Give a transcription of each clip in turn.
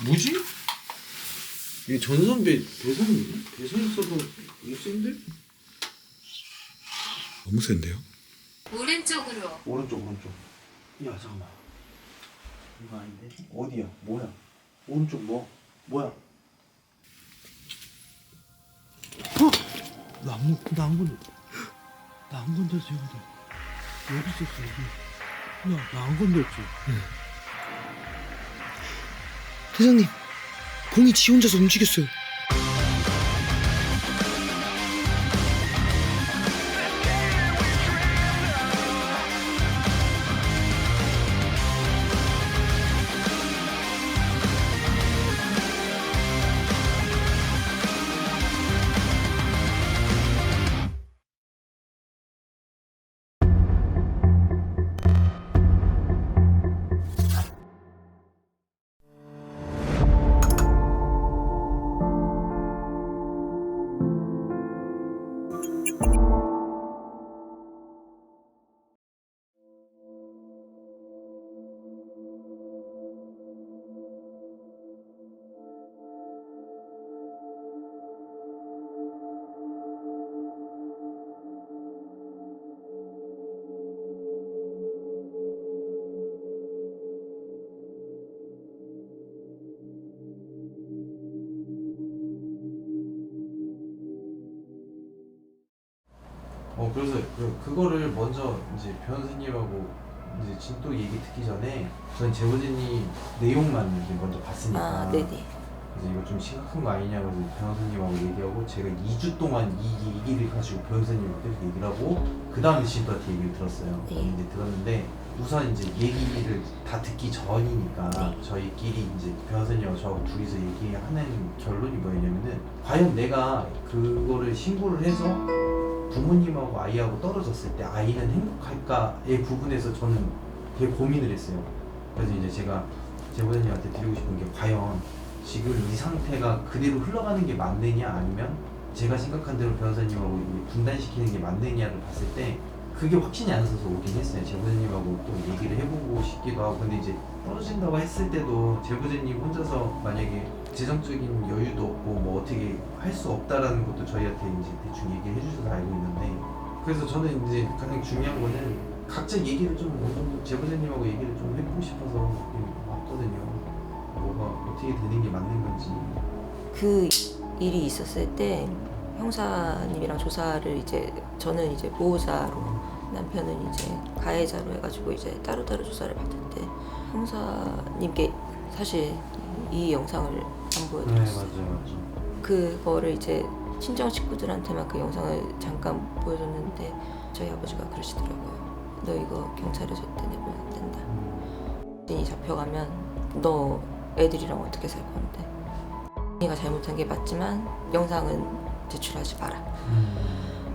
뭐지? 이게 전선배 배선 있어서 이거 센데? 너무 센데요? 오른쪽으로. 오른쪽. 야 잠깐만. 이거 아닌데? 어디야? 뭐야? 오른쪽 뭐야? 나안 건졌어 여기 있었어 여기. 야 나 안 건졌지? 대장님, 공이 지 혼자서 움직였어요. 그래서 그거를 먼저 이제 변호사님하고 이제 진도 얘기 듣기 전에 전 제보자님 내용만 이제 먼저 봤으니까 아, 네네. 이제 이거 좀 심각한 거 아니냐고 변호사님하고 얘기하고 제가 2주 동안 이 얘기를 가지고 변호사님하고 계속 얘기를 하고 그 다음에 진도한테 얘기를 들었어요. 네. 이제 들었는데 우선 이제 얘기를 다 듣기 전이니까 네. 저희끼리 이제 변호사님하고 저하고 둘이서 얘기하는 결론이 뭐였냐면은 과연 내가 그거를 신고를 해서 부모님하고 아이하고 떨어졌을 때 아이는 행복할까의 부분에서 저는 되게 고민을 했어요. 그래서 이제 제가 제보자님한테 드리고 싶은 게 과연 지금 이 상태가 그대로 흘러가는 게 맞느냐 아니면 제가 생각한 대로 변호사님하고 분단시키는 게 맞느냐를 봤을 때 그게 확신이 안 서서 오긴 했어요. 제보자님하고 또 얘기를 해보고 싶기도 하고. 근데 이제 떨어진다고 했을 때도 제보자님 혼자서 만약에 재정적인 여유도 없고 뭐 어떻게 할 수 없다라는 것도 저희한테 이제 대충 얘기를 해주셔서 알고 있는데, 그래서 저는 이제 가장 중요한 거는 각자 얘기를 좀 어느 정도 제보자님하고 얘기를 좀 해보고 싶어서 왔거든요. 뭐가 어떻게 되는 게 맞는 건지. 그 일이 있었을 때 형사님이랑 조사를 이제 저는 이제 보호자로 남편은 이제 가해자로 해가지고 이제 따로따로 조사를 받는데 형사님께 사실 이 영상을 안 네, 보여드렸어요. 맞아요. 그거를 이제 친정 식구들한테만 그 영상을 잠깐 보여줬는데 저희 아버지가 그러시더라고요. 너 이거 경찰에 절대 내보면 안 된다. 이 잡혀가면 너 애들이랑 어떻게 살 건데. 네가 잘못한 게 맞지만 영상은 제출하지 마라.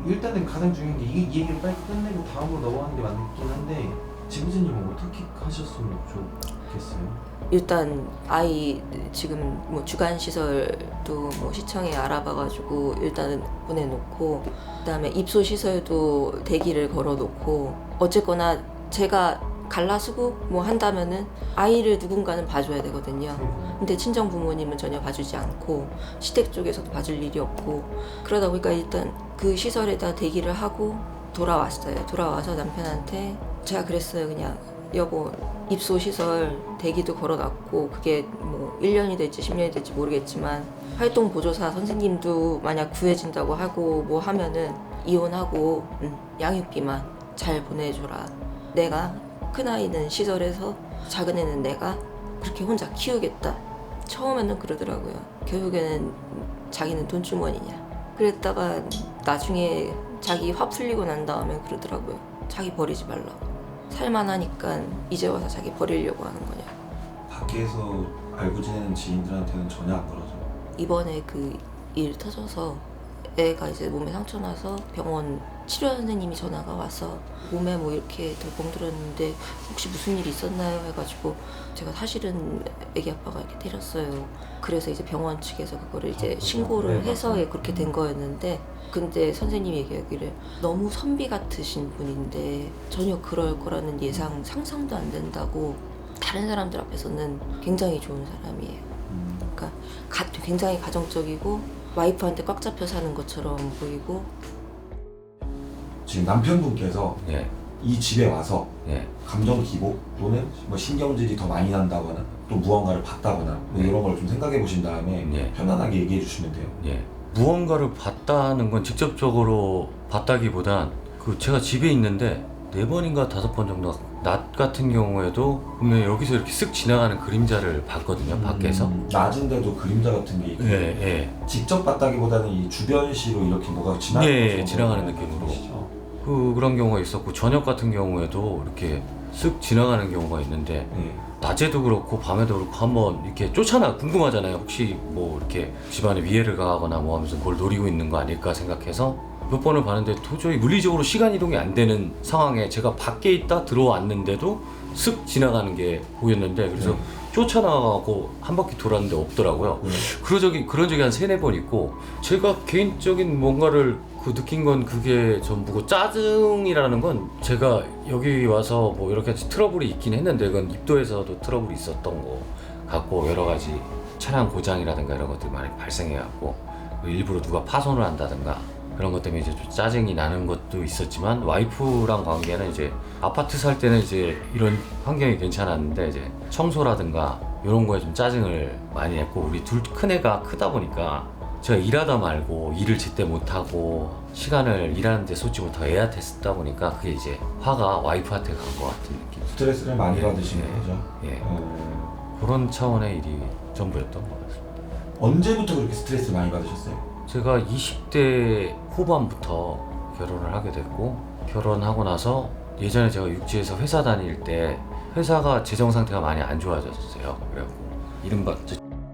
일단은 가장 중요한 게 이 얘기를 빨리 끝내고 다음으로 넘어가는 게 맞긴 한데 제보자님은 어떻게 하셨으면 좋겠어요? 일단 아이 지금 뭐 주간 시설도 뭐 시청에 알아봐가지고 일단은 보내놓고 그다음에 입소 시설도 대기를 걸어놓고 어쨌거나 제가 갈라쓰고 뭐 한다면은 아이를 누군가는 봐줘야 되거든요. 근데 친정 부모님은 전혀 봐주지 않고 시댁 쪽에서도 봐줄 일이 없고 그러다 보니까 일단 그 시설에다 대기를 하고 돌아왔어요. 돌아와서 남편한테 제가 그랬어요. 그냥 여보 입소 시설 대기도 걸어놨고 그게 뭐 1년이 될지 10년이 될지 모르겠지만 활동 보조사 선생님도 만약 구해진다고 하고 뭐 하면은 이혼하고 양육비만 잘 보내줘라. 내가 큰아이는 시설에서 작은애는 내가 그렇게 혼자 키우겠다. 처음에는 그러더라고요. 결국에는 자기는 돈주머니냐. 그랬다가 나중에 자기 화 풀리고 난 다음에 그러더라고요. 자기 버리지 말라고. 살만하니까 이제 와서 자기 버리려고 하는 거냐. 밖에서 알고 지내는 지인들한테는 전혀 안 그러죠. 이번에 그 일 터져서 애가 이제 몸에 상처 나서 병원 치료 선생님이 전화가 와서 몸에 뭐 이렇게 덜컹 들었는데 혹시 무슨 일이 있었나요? 해가지고 제가 사실은 애기 아빠가 이렇게 때렸어요. 그래서 이제 병원 측에서 그거를 이제 신고를 해서 그렇게 된 거였는데 근데 선생님이 얘기하기를 너무 선비 같으신 분인데 전혀 그럴 거라는 예상 상상도 안 된다고 다른 사람들 앞에서는 굉장히 좋은 사람이에요. 그러니까 굉장히 가정적이고 와이프한테 꽉 잡혀 사는 것처럼 보이고. 지금 남편분께서 예, 이 집에 와서 예, 감정 기복 또는 뭐 신경질이 더 많이 난다거나 또 무언가를 봤다거나 뭐 네. 이런 걸 좀 생각해 보신 다음에 네. 편안하게 얘기해 주시면 돼요. 예. 무언가를 봤다는 건 직접적으로 봤다기보단 그 제가 집에 있는데 4번인가 5번 정도 낮 같은 경우에도 분명히 여기서 이렇게 쓱 지나가는 그림자를 봤거든요. 밖에서. 낮은데도 그림자 같은 게 있고 예, 예. 직접 봤다기보다는 이 주변시로 이렇게 뭐가 지나가는 예, 것처럼 지나가는 느낌으로. 보이시죠? 그런 경우가 있었고 저녁 같은 경우에도 이렇게 쓱 지나가는 경우가 있는데 예. 낮에도 그렇고 밤에도 그렇고 한번 이렇게 쫓아나 궁금하잖아요. 혹시 뭐 이렇게 집안에 위해를 가하거나 뭐 하면서 뭘 노리고 있는 거 아닐까 생각해서 몇 번을 봤는데 도저히 물리적으로 시간 이동이 안 되는 상황에 제가 밖에 있다 들어왔는데도 쓱 지나가는 게 보였는데 그래서 쫓아나가고 한 바퀴 돌았는데 없더라고요. 그런 적이 한 3-4번 있고 제가 개인적인 뭔가를 느낀 건 그게 전부고 짜증이라는 건 제가 여기 와서 뭐 이렇게 트러블이 있긴 했는데 그건 입도에서도 트러블이 있었던 거 같고 여러 가지 차량 고장이라든가 이런 것들이 많이 발생해 갖고 일부러 누가 파손을 한다든가 그런 것 때문에 이제 좀 짜증이 나는 것도 있었지만 와이프랑 관계는 이제 아파트 살 때는 이제 이런 환경이 괜찮았는데 이제 청소라든가 이런 거에 좀 짜증을 많이 냈고 우리 둘 큰애가 크다 보니까 제가 일하다 말고 일을 제때 못하고 시간을 일하는데 쏟지 못하고 애한테 쓰다 보니까 그게 이제 화가 와이프한테 간 것 같은 느낌. 스트레스를 많이 예, 받으시는 예, 거죠? 예. 그런 차원의 일이 전부였던 것 같습니다. 언제부터 그렇게 스트레스를 많이 받으셨어요? 제가 20대 후반부터 결혼을 하게 됐고 결혼하고 나서 예전에 제가 육지에서 회사 다닐 때 회사가 재정 상태가 많이 안 좋아졌어요. 그래갖고 이른바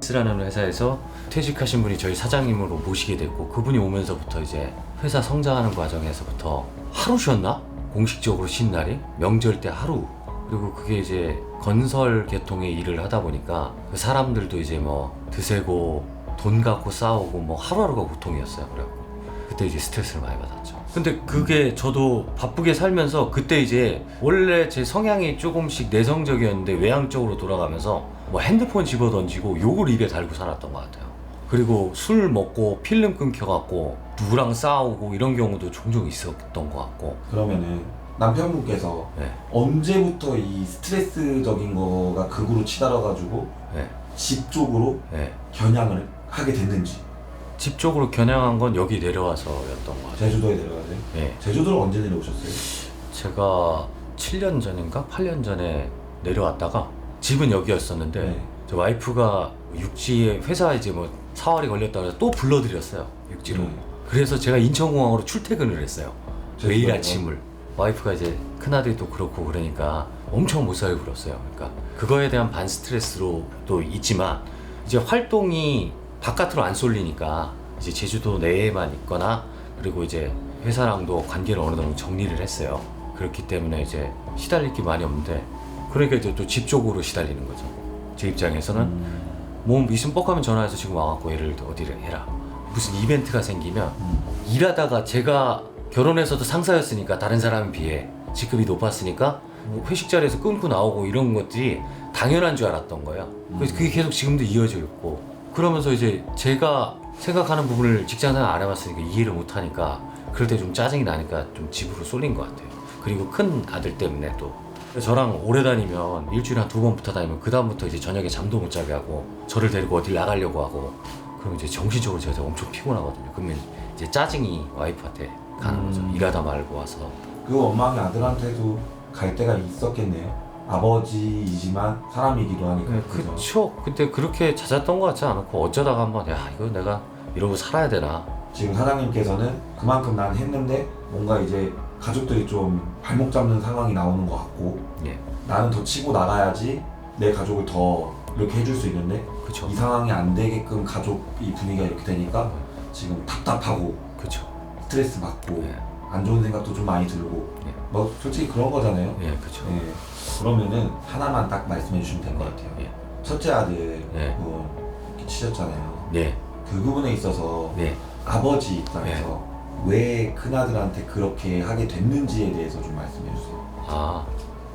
X라는 회사에서 퇴직하신 분이 저희 사장님으로 모시게 됐고 그분이 오면서부터 이제 회사 성장하는 과정에서부터 하루 쉬었나? 공식적으로 쉰 날이 명절 때 하루. 그리고 그게 이제 건설 계통의 일을 하다 보니까 그 사람들도 이제 뭐 드세고 돈 갖고 싸우고 뭐 하루하루가 고통이었어요. 그래갖고 그때 이제 스트레스를 많이 받았죠. 근데 그게 저도 바쁘게 살면서 그때 이제 원래 제 성향이 조금씩 내성적이었는데 외향적으로 돌아가면서 뭐 핸드폰 집어 던지고 욕을 입에 달고 살았던 것 같아요. 그리고 술 먹고 필름 끊겨갖고 누구랑 싸우고 이런 경우도 종종 있었던 것 같고. 그러면은 남편분께서 네. 언제부터 이 스트레스적인 거가 극으로 치달아가지고 네. 집 쪽으로 네. 겨냥을 하게 됐는지. 집 쪽으로 겨냥한 건 여기 내려와서였던 것 같아요. 제주도에 내려가세요? 네. 제주도를 언제 내려오셨어요? 제가 7년 전인가 8년 전에 내려왔다가 집은 여기였었는데 네. 저 와이프가 육지에 회사 이제 뭐 사활이 걸렸다고 해서 또 불러드렸어요. 육지로. 그래서 제가 인천공항으로 출퇴근을 했어요. 매일 제주도에요? 아침을. 와이프가 이제 큰아들이 또 그렇고 그러니까 엄청 못 살고 그랬어요. 그러니까 그거에 대한 반 스트레스로 또 있지만 이제 활동이 바깥으로 안 쏠리니까 이제 제주도 내에만 있거나 그리고 이제 회사랑도 관계를 어느 정도 정리를 했어요. 그렇기 때문에 이제 시달릴 게 많이 없는데 그러니까 이제 또 집 쪽으로 시달리는 거죠. 제 입장에서는 뭐 있으면 뻑하면 전화해서 지금 와갖고 얘를 어디를 해라. 무슨 이벤트가 생기면 일하다가 제가 결혼해서도 상사였으니까 다른 사람에 비해 직급이 높았으니까 뭐 회식 자리에서 끊고 나오고 이런 것들이 당연한 줄 알았던 거예요. 그래서 그게 계속 지금도 이어져 있고 그러면서 이제 제가 생각하는 부분을 직장생활 안 해봤으니까 이해를 못하니까 그럴 때 좀 짜증이 나니까 좀 집으로 쏠린 것 같아요. 그리고 큰 아들 때문에 또 저랑 오래 다니면 일주일에 한 2번 붙어 다니면 그 다음부터 이제 저녁에 잠도 못 자게 하고 저를 데리고 어딜 나가려고 하고 그럼 이제 정신적으로 제가 엄청 피곤하거든요. 그러면 이제 짜증이 와이프한테 가는 거죠. 일하다 말고 와서. 그 원망이 아들한테도 갈 때가 있었겠네요. 아버지이지만 사람이기도 하니까. 네, 그죠? 그쵸. 근데 그렇게 잦았던 것 같지 않고 어쩌다가 한번 야 이거 내가 이러고 살아야 되나. 지금 사장님께서는 그만큼 난 했는데 뭔가 이제 가족들이 좀 발목 잡는 상황이 나오는 것 같고 예, 나는 더 치고 나가야지 내 가족을 더 이렇게 해줄 수 있는데 그쵸. 이 상황이 안 되게끔 가족이 분위기가 이렇게 되니까 지금 답답하고 그쵸. 스트레스 받고 예, 안 좋은 생각도 좀 많이 들고 예. 뭐 솔직히 그런 거잖아요. 예, 그쵸. 예. 그러면은 하나만 딱 말씀해 주시면 될 것 같아요. 예, 첫째 아들 예. 분 이렇게 치셨잖아요. 네, 그 부분에 있어서 네. 아버지 입장에서 왜 큰아들한테 그렇게 하게 됐는지에 대해서 좀 말씀해 주세요. 아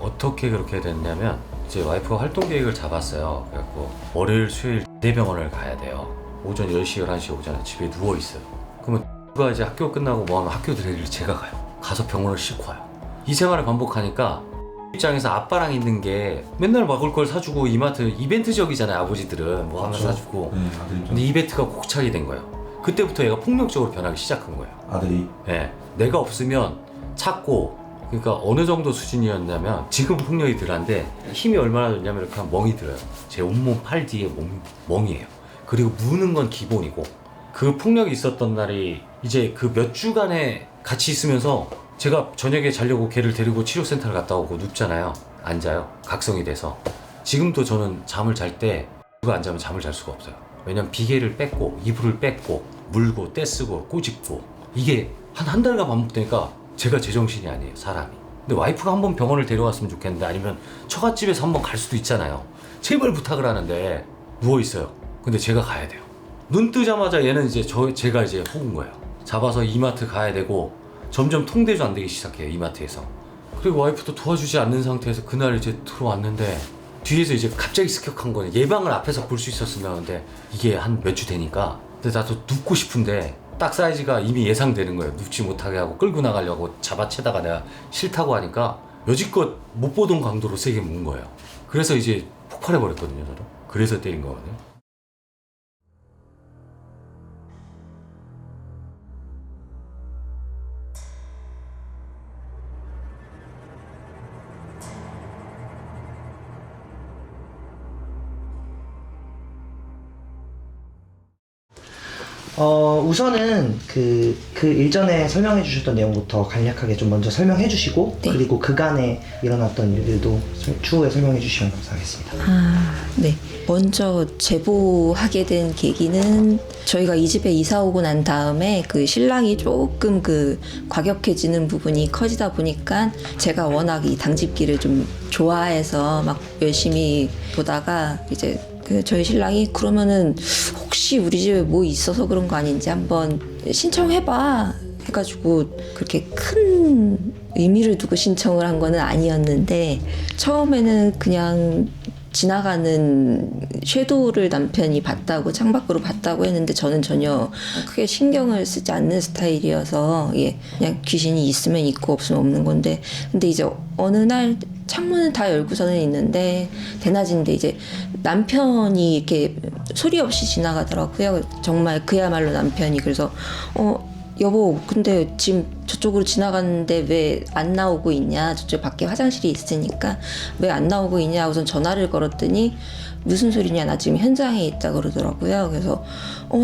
어떻게 그렇게 됐냐면 이제 와이프가 활동 계획을 잡았어요. 그래갖고 월요일 수요일 대병원을 가야 돼요. 오전 10시 11시 오전에 집에 누워있어요. 그러면 가 이제 학교 끝나고 뭐하면 학교 데리러 제가 가요. 가서 병원을 싣고 와요. 이 생활을 반복하니까 입장에서 아빠랑 있는 게 맨날 먹을 걸 사주고 이마트 이벤트적이잖아요. 아버지들은 뭐 하나 사주고. 아들이 좀. 근데 이벤트가 곡차게 된 거예요. 그때부터 얘가 폭력적으로 변하기 시작한 거예요. 아들이 예, 내가 없으면 찾고, 그러니까 어느 정도 수준이었냐면 지금 폭력이 덜한데 힘이 얼마나 좋냐면 이렇게 하면 멍이 들어요. 제 온몸 팔 뒤에 멍이에요. 그리고 무는 건 기본이고, 그 폭력이 있었던 날이 이제 그 몇 주간에 같이 있으면서 제가 저녁에 자려고 걔를 데리고 치료센터를 갔다 오고 눕잖아요. 안 자요. 각성이 돼서. 지금도 저는 잠을 잘 때 그거 안 자면 잠을 잘 수가 없어요. 왜냐면 비계를 뺐고 이불을 뺐고 물고 떼쓰고 꼬집고 이게 한 달간 반복되니까 제가 제정신이 아니에요, 사람이. 근데 와이프가 한번 병원을 데려왔으면 좋겠는데, 아니면 처갓집에서 한번 갈 수도 있잖아요. 제발 부탁을 하는데 누워있어요. 근데 제가 가야 돼요. 눈 뜨자마자 얘는 이제 제가 이제 호군 거예요. 잡아서 이마트 가야 되고, 점점 통대도 안 되기 시작해요, 이마트에서. 그리고 와이프도 도와주지 않는 상태에서 그날 이제 들어왔는데 뒤에서 이제 갑자기 습격한 거예요. 예방을 앞에서 볼 수 있었으면. 근데 이게 한 몇 주 되니까, 근데 나도 눕고 싶은데 딱 사이즈가 이미 예상되는 거예요. 눕지 못하게 하고 끌고 나가려고 잡아채다가 내가 싫다고 하니까 여지껏 못 보던 강도로 세게 문 거예요. 그래서 이제 폭발해 버렸거든요, 저도. 그래서 때린 거거든요. 우선은 그 일전에 설명해 주셨던 내용부터 간략하게 좀 먼저 설명해 주시고, 네. 그리고 그간에 일어났던 일들도 추후에 설명해 주시면 감사하겠습니다. 네. 먼저 제보하게 된 계기는 저희가 이 집에 이사 오고 난 다음에 그 신랑이 조금 그 과격해지는 부분이 커지다 보니까 제가 워낙 이 당집기를 좀 좋아해서 막 열심히 보다가 이제 그 저희 신랑이 그러면은 혹시 우리 집에 뭐 있어서 그런 거 아닌지 한번 신청해봐 해가지고, 그렇게 큰 의미를 두고 신청을 한 거는 아니었는데, 처음에는 그냥 지나가는 섀도우를 남편이 봤다고, 창밖으로 봤다고 했는데 저는 전혀 크게 신경을 쓰지 않는 스타일이어서 그냥 귀신이 있으면 있고 없으면 없는 건데, 근데 이제 어느 날 창문은 다 열고서는 있는데 대낮인데 이제 남편이 이렇게 소리 없이 지나가더라고요. 정말 그야말로 남편이. 그래서 여보, 근데 지금 저쪽으로 지나갔는데 왜 안 나오고 있냐? 저쪽 밖에 화장실이 있으니까 왜 안 나오고 있냐? 우선 전화를 걸었더니 무슨 소리냐? 나 지금 현장에 있다 그러더라고요. 그래서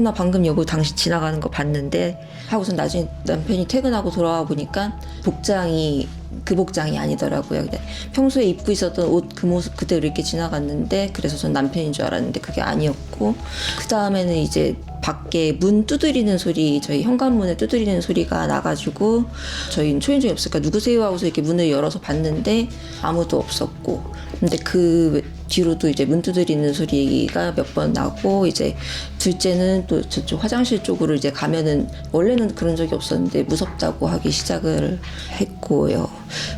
나 방금 여보 당신 지나가는 거 봤는데 하고선 나중에 남편이 퇴근하고 돌아와 보니까 복장이 그 복장이 아니더라고요. 근데 평소에 입고 있었던 옷 그 모습 그대로 이렇게 지나갔는데, 그래서 전 남편인 줄 알았는데 그게 아니었고, 그 다음에는 이제 밖에 문 두드리는 소리, 저희 현관문에 두드리는 소리가 나가지고 저희는 초인종이 없으니까 누구세요 하고서 이렇게 문을 열어서 봤는데 아무도 없었고, 근데 그 뒤로도 이제 문 두드리는 소리가 몇 번 나고, 이제 둘째는 또 저쪽 화장실 쪽으로 이제 가면은 원래는 그런 적이 없었는데 무섭다고 하기 시작을 했고요.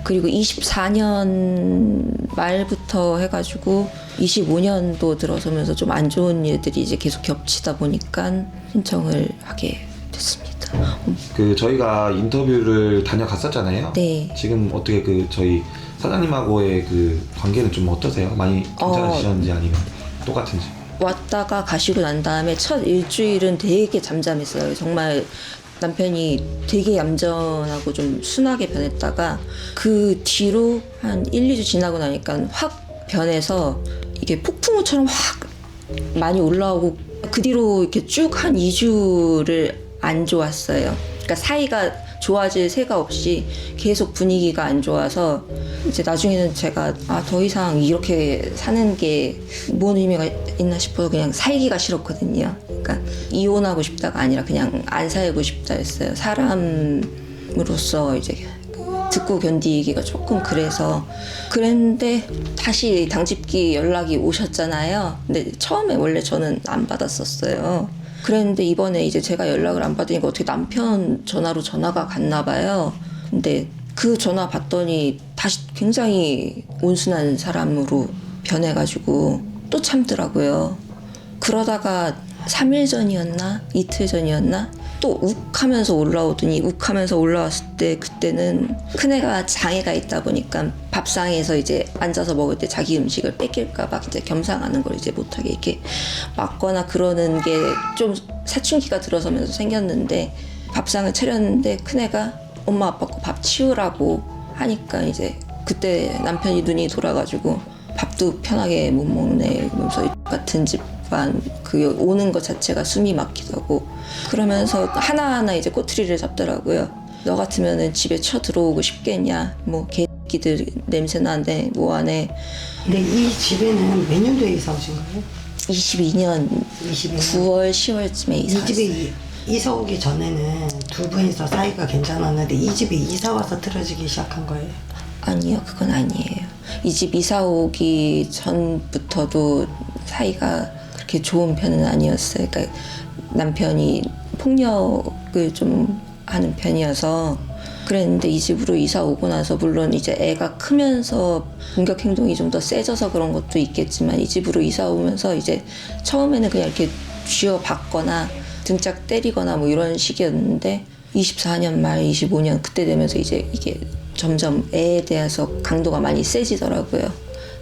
그리고 24년 말부터 해가지고 25년도 들어서면서 좀 안 좋은 일들이 이제 계속 겹치다 보니까 신청을 하게 됐습니다. 그 저희가 인터뷰를 다녀갔었잖아요. 네. 지금 어떻게 그 저희 사장님하고의 그 관계는 좀 어떠세요? 많이 괜찮으셨는지 아니면 똑같은지? 왔다가 가시고 난 다음에 첫 일주일은 되게 잠잠했어요. 정말 남편이 되게 얌전하고 좀 순하게 변했다가 그 뒤로 한 1, 2주 지나고 나니까 확 변해서 이게 폭풍우처럼 확 많이 올라오고, 그 뒤로 이렇게 쭉 한 2주를 안 좋았어요. 그러니까 사이가 좋아질 새가 없이 계속 분위기가 안 좋아서 이제 나중에는 제가 더 이상 이렇게 사는 게 뭔 의미가 있나 싶어서 그냥 살기가 싫었거든요. 그러니까 이혼하고 싶다가 아니라 그냥 안 살고 싶다 했어요. 사람으로서 이제 듣고 견디기가 조금 그랬는데 다시 당집기 연락이 오셨잖아요. 근데 처음에 원래 저는 안 받았었어요. 그랬는데 이번에 이제 제가 연락을 안 받으니까 어떻게 남편 전화로 전화가 갔나 봐요. 근데 그 전화 받더니 다시 굉장히 온순한 사람으로 변해가지고 또 참더라고요. 그러다가 3일 전이었나 이틀 전이었나 또 욱하면서 올라오더니 욱하면서 올라왔을 때 그때는 큰애가 장애가 있다 보니까 밥상에서 이제 앉아서 먹을 때 자기 음식을 뺏길까 봐 이제 겸상하는 걸 이제 못하게 이렇게 막거나 그러는 게 좀 사춘기가 들어서면서 생겼는데 밥상을 차렸는데 큰애가 엄마 아빠 거 밥 치우라고 하니까 이제 그때 남편이 눈이 돌아가지고 밥도 편하게 못 먹네 이러면서 같은 집안 그 오는 것 자체가 숨이 막히다고 그러면서 하나하나 이제 꼬투리를 잡더라고요. 너 같으면은 집에 쳐들어오고 싶겠냐 뭐 개끼들 냄새 나는데 뭐 안해. 근데 이 집에는 몇 년도에 이사 오신 거예요? 22년 22년. 9월 10월쯤에 이 이사 집에 왔어요. 이사 오기 전에는 두 분이서 사이가 괜찮았는데 이 집에 이사 와서 틀어지기 시작한 거예요? 아니요, 그건 아니에요. 이 집 이사 오기 전부터도 사이가 그렇게 좋은 편은 아니었어요. 그러니까 남편이 폭력을 좀 하는 편이어서 그랬는데 이 집으로 이사 오고 나서 물론 이제 애가 크면서 공격 행동이 좀 더 세져서 그런 것도 있겠지만 이 집으로 이사 오면서 이제 처음에는 그냥 이렇게 쥐어박거나 등짝 때리거나 뭐 이런 식이었는데 24년 말 25년 그때 되면서 이제 이게 점점 애에 대해서 강도가 많이 세지더라고요.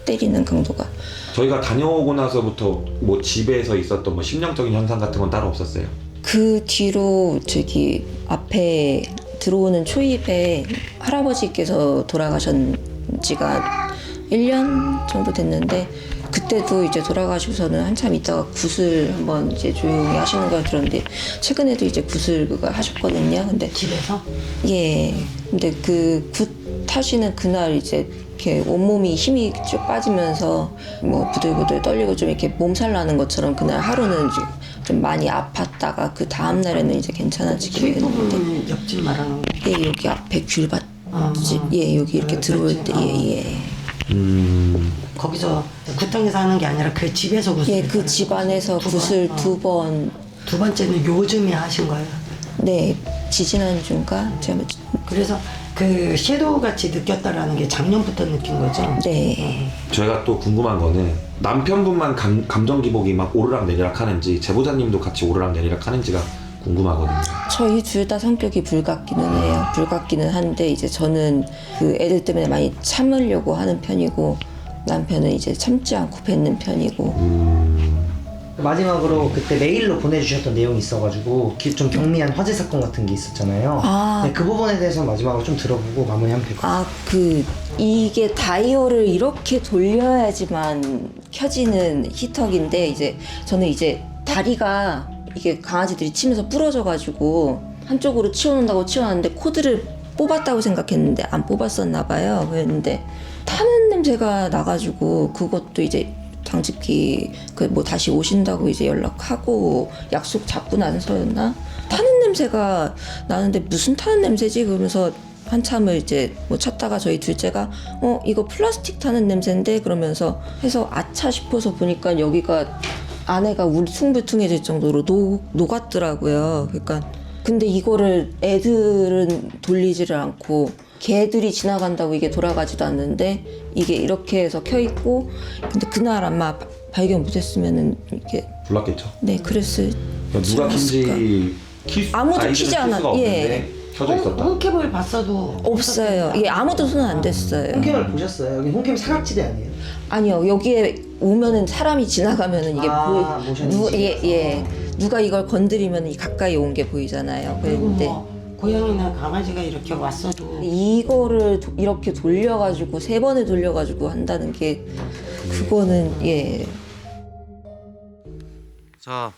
때리는 강도가. 저희가 다녀오고 나서부터 뭐 집에서 있었던 뭐 심령적인 현상 같은 건 따로 없었어요? 그 뒤로 저기 앞에 들어오는 초입에 할아버지께서 돌아가신 지가 1년 정도 됐는데 그때도 이제 돌아가시고서는 한참 있다가 굿을 한번 이제 조용히 하시는 걸 들었는데 최근에도 이제 굿을 그거 하셨거든요. 근데 집에서? 예. 근데 그 굿 하시는 그날 이제 이렇게 온몸이 힘이 쭉 빠지면서 뭐 부들부들 떨리고 좀 이렇게 몸살 나는 것처럼 그날 하루는 이제 좀 많이 아팠다가 그 다음 날에는 이제 괜찮아지게 수입 됐는데 부분은 옆집 말하는 거. 예 여기 앞에 귤밭집 예 여기 이렇게 아, 들어올 그렇지. 때 예. 거기서 구청에서 하는 게 아니라 그 집에서 굿을 예, 그 했어요. 집 안에서 두 굿을 번? 두 번, 두 번째는 요즘에 하신 거예요. 네, 지지난주인가? 제가, 그래서 그 섀도우 같이 느꼈다라는 게 작년부터 느낀 거죠? 네. 저희가 또 궁금한 거는 남편분만 감정 기복이 막 오르락 내리락 하는지 제보자님도 같이 오르락 내리락 하는지가 궁금하거든요. 저희 둘 다 성격이 불같기는 해요. 불같기는 한데, 이제 저는 그 애들 때문에 많이 참으려고 하는 편이고, 남편은 이제 참지 않고 뱉는 편이고, 마지막으로 그때 메일로 보내주셨던 내용이 있어가지고 좀 경미한 화재 사건 같은 게 있었잖아요. 아. 네, 그 부분에 대해서 마지막으로 좀 들어보고 마무리하면 될 것 같아요. 이게 다이얼을 이렇게 돌려야지만 켜지는 히터기인데, 이제 저는 이제 다리가 이게 강아지들이 치면서 부러져가지고 한쪽으로 치워놓는다고 치워놨는데 코드를 뽑았다고 생각했는데 안 뽑았었나 봐요. 그랬는데 타는 냄새가 나가지고 그것도 이제 당직기 그 뭐 다시 오신다고 이제 연락하고 약속 잡고 나서였나 타는 냄새가 나는데 무슨 타는 냄새지 그러면서 한참을 이제 뭐 찾다가 저희 둘째가 이거 플라스틱 타는 냄새인데 그러면서 해서 아차 싶어서 보니까 여기가 안에가 울퉁불퉁해질 정도로 녹았더라고요. 그러니까 근데 이거를 애들은 돌리지를 않고 개들이 지나간다고 이게 돌아가지도 않는데 이게 이렇게 해서 켜 있고 근데 그날 아마 발견 못했으면은 이게 불났겠죠. 네 그랬을 그러니까 누가 킨지 아무도 키지 않아. 예. 켜져 있었다. 홈캡을 봤어도 없어요. 이게 아무도 손 안 댔어요. 홍캠을 보셨어요? 여기 홍캠 사각지대 아니에요? 아니요 여기에 오면은 사람이 지나가면은 이게 모션 누가 인식이라서. 예 누가 이걸 건드리면 가까이 온 게 보이잖아요. 그리고 그런데 뭐 고양이나 강아지가 이렇게 왔어도 이거를 이렇게 돌려가지고 3번을 돌려가지고 한다는 게 그거는 예. 자,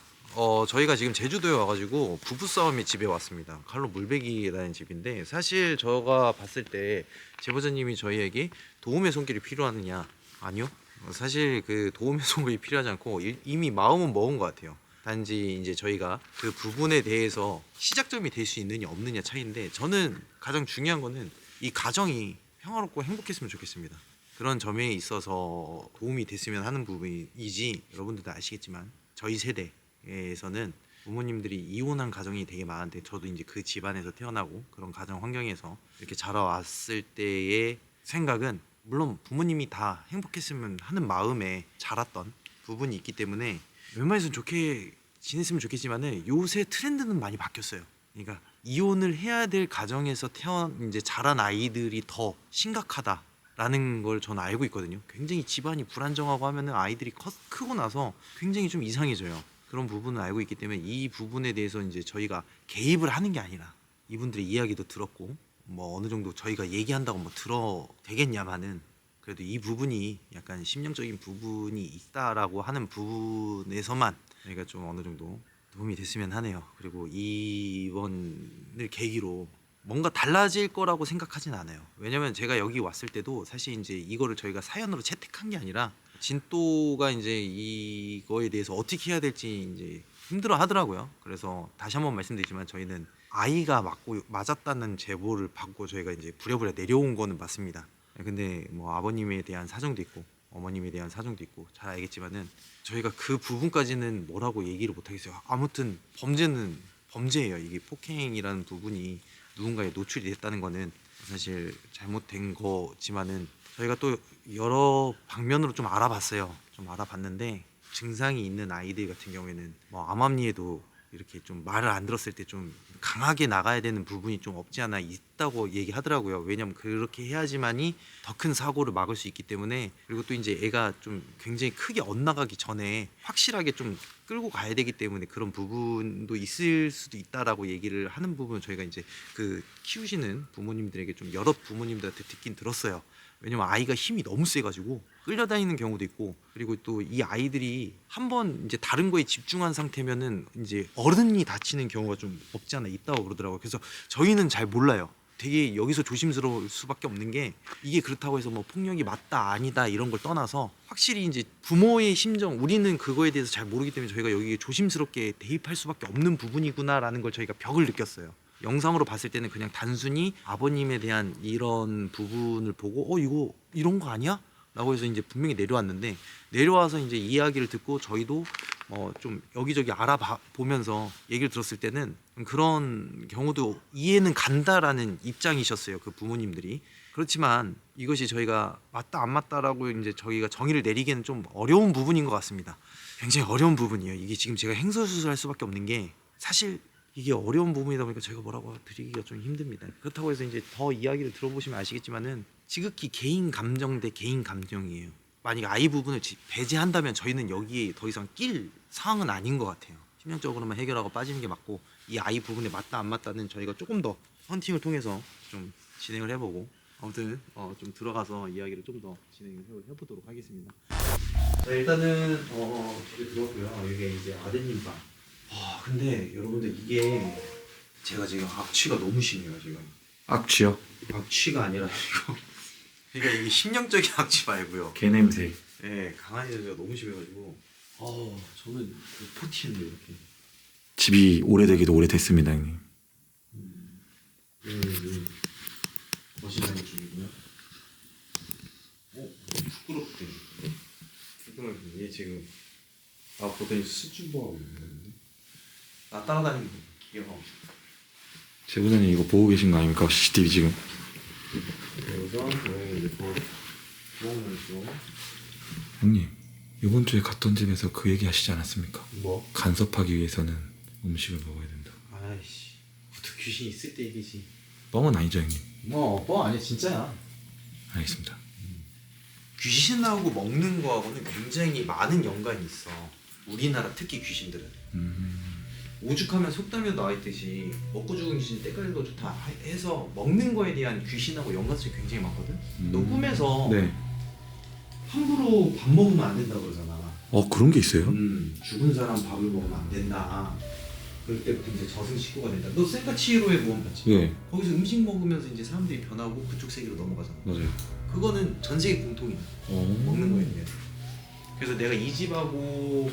저희가 지금 제주도에 와가지고 부부싸움이 집에 왔습니다. 칼로 물베기라는 집인데 사실 저가 봤을 때 제보자님이 저희에게 도움의 손길이 필요하느냐? 아니요. 사실 그 도움의 손길이 필요하지 않고 이미 마음은 먹은 것 같아요. 단지 이제 저희가 그 부분에 대해서 시작점이 될 수 있느냐 없느냐 차이인데 저는 가장 중요한 거는 이 가정이 평화롭고 행복했으면 좋겠습니다. 그런 점에 있어서 도움이 됐으면 하는 부분이지 여러분들도 아시겠지만 저희 세대에서는 부모님들이 이혼한 가정이 되게 많은데 저도 이제 그 집안에서 태어나고 그런 가정 환경에서 이렇게 자라왔을 때의 생각은 물론 부모님이 다 행복했으면 하는 마음에 자랐던 부분이 있기 때문에 웬만해서는 좋게 지냈으면 좋겠지만은 요새 트렌드는 많이 바뀌었어요. 그러니까 이혼을 해야 될 가정에서 이제 자란 아이들이 더 심각하다라는 걸 저는 알고 있거든요. 굉장히 집안이 불안정하고 하면은 아이들이 크고 나서 굉장히 좀 이상해져요. 그런 부분을 알고 있기 때문에 이 부분에 대해서 이제 저희가 개입을 하는 게 아니라 이분들의 이야기도 들었고 뭐 어느 정도 저희가 얘기한다고 뭐 들어 되겠냐마는 그래도 이 부분이 약간 심령적인 부분이 있다라고 하는 부분에서만 저희가 좀 어느 정도 도움이 됐으면 하네요. 그리고 이번을 계기로 뭔가 달라질 거라고 생각하진 않아요. 왜냐면 제가 여기 왔을 때도 사실 이제 이거를 저희가 사연으로 채택한 게 아니라 진또가 이제 이거에 대해서 어떻게 해야 될지 이제 힘들어 하더라고요. 그래서 다시 한번 말씀드리지만 저희는 아이가 맞았다는 제보를 받고 저희가 이제 부랴부랴 내려온 거는 맞습니다. 근데 뭐 아버님에 대한 사정도 있고 어머님에 대한 사정도 있고 잘 알겠지만은 저희가 그 부분까지는 뭐라고 얘기를 못 하겠어요. 아무튼 범죄는 범죄예요. 이게 폭행이라는 부분이 누군가에 노출이 됐다는 거는 사실 잘못된 거지만은 저희가 또 여러 방면으로 좀 알아봤어요. 좀 알아봤는데 증상이 있는 아이들 같은 경우에는 뭐 암암리에도 이렇게 좀 말을 안 들었을 때 좀 강하게 나가야 되는 부분이 좀 없지 않아 있다고 얘기하더라고요. 왜냐면 그렇게 해야지만이 더 큰 사고를 막을 수 있기 때문에. 그리고 또 이제 애가 좀 굉장히 크게 엇나가기 전에 확실하게 좀 끌고 가야 되기 때문에 그런 부분도 있을 수도 있다라고 얘기를 하는 부분은 저희가 이제 그 키우시는 부모님들에게 좀 여러 부모님들한테 듣긴 들었어요. 왜냐면 아이가 힘이 너무 세가지고 끌려다니는 경우도 있고, 그리고 또 이 아이들이 한번 이제 다른 거에 집중한 상태면은 이제 어른이 다치는 경우가 좀 없지 않아 있다고 그러더라고요. 그래서 저희는 잘 몰라요. 되게 여기서 조심스러울 수밖에 없는 게 이게 그렇다고 해서 뭐 폭력이 맞다 아니다 이런 걸 떠나서 확실히 이제 부모의 심정, 우리는 그거에 대해서 잘 모르기 때문에 저희가 여기에 조심스럽게 대입할 수밖에 없는 부분이구나라는 걸 저희가 벽을 느꼈어요. 영상으로 봤을 때는 그냥 단순히 아버님에 대한 이런 부분을 보고 이거 이런 거 아니야? 라고 해서 이제 분명히 내려왔는데, 내려와서 이제 이야기를 듣고 저희도 좀 여기저기 알아보면서 얘기를 들었을 때는 그런 경우도 이해는 간다라는 입장이셨어요. 그 부모님들이. 그렇지만 이것이 저희가 맞다 안 맞다라고 이제 저희가 정의를 내리기에는 좀 어려운 부분인 것 같습니다. 굉장히 어려운 부분이에요. 이게 지금 제가 행설수설할 수밖에 없는 게 사실 이게 어려운 부분이다 보니까 제가 뭐라고 드리기가 좀 힘듭니다. 그렇다고 해서 이제 더 이야기를 들어보시면 아시겠지만은 지극히 개인 감정 대 개인 감정이에요. 만약 아이 부분을 배제한다면 저희는 여기에 더 이상 낄 상황은 아닌 것 같아요. 심리적으로만 해결하고 빠지는 게 맞고, 이 아이 부분에 맞다 안 맞다는 저희가 조금 더 헌팅을 통해서 좀 진행을 해보고, 아무튼 좀 들어가서 이야기를 좀 더 진행을 해보도록 하겠습니다. 자, 일단은 집에 들어왔고요. 이게 이제 아드님 방. 근데 여러분들 이게 제가 지금 악취가 너무 심해요. 지금 악취요? 악취가 아니라 이거 그러니까 이게 심령적인 악취 말고요. 개냄새. 네, 강아지 냄새가 너무 심해가지고 저는 포티인데 이렇게 집이 오래되기도 오래됐습니다, 형님. 거실하는 중이고요. 부끄럽대. 부끄럽대. 얘 지금 보더니 수줍어하고 있는데 나 따라다니는 거 귀여워. 제보자님 이거 보고 계신 거 아닙니까? CCTV 지금. 그래서 이제 부엌을 좀 형님, 이번 주에 갔던 집에서 그 얘기 하시지 않았습니까? 뭐? 간섭하기 위해서는 음식을 먹어야 된다. 아이씨, 어떻게 귀신이 있을 때 얘기지. 뻥은 아니죠, 형님? 뭐 아니야, 진짜야. 알겠습니다. 귀신하고 먹는 거하고는 굉장히 많은 연관이 있어. 우리나라 특히 귀신들은. 오죽하면 속담에 나와 있듯이 먹고 죽은 귀신 때깔도 좋다 해서 먹는 거에 대한 귀신하고 연관성이 굉장히 많거든. 너 꿈에서 네. 함부로 밥 먹으면 안 된다고 그러잖아. 그런 게 있어요? 죽은 사람 밥을 먹으면 안 된다. 그럴 때부터 이제 저승 식구가 된다. 너 센카치히로의 모험 봤지? 네. 거기서 음식 먹으면서 이제 사람들이 변하고 그쪽 세계로 넘어가잖아. 맞아요. 그거는 전 세계 공통이야. 먹는 거에 대해. 그래서 내가 이 집하고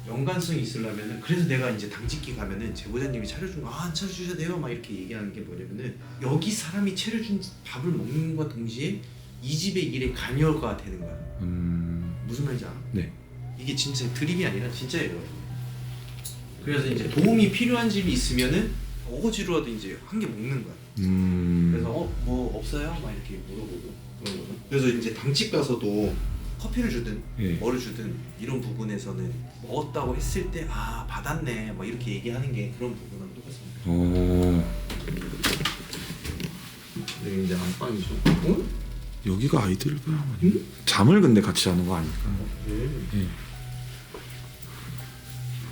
연관성이 있으려면은, 그래서 내가 이제 당직기 가면은 제보자님이 차려준 거 안 차려주셔야 돼요 막 이렇게 얘기하는 게 뭐냐면은, 여기 사람이 차려준 밥을 먹는 것과 동시에 이 집의 일에 관여가 되는 거야. 무슨 말인지 알아? 네. 이게 진짜 드립이 아니라 진짜예요. 그래서 이제 도움이 필요한 집이 있으면은 어거지로라도 이제 한 개 먹는 거야. 그래서 뭐 없어요? 막 이렇게 물어보고 그런 거죠. 그래서 이제 당직 가서도 커피를 주든 예. 뭐를 주든 이런 부분에서는 먹었다고 했을 때 아 받았네 뭐 이렇게 얘기하는 게 그런 부분하고 똑같습니다. 여기 이제 안방이죠. 어? 여기가 아이들 방. 잠을 근데 같이 자는 거 아닐까? 예.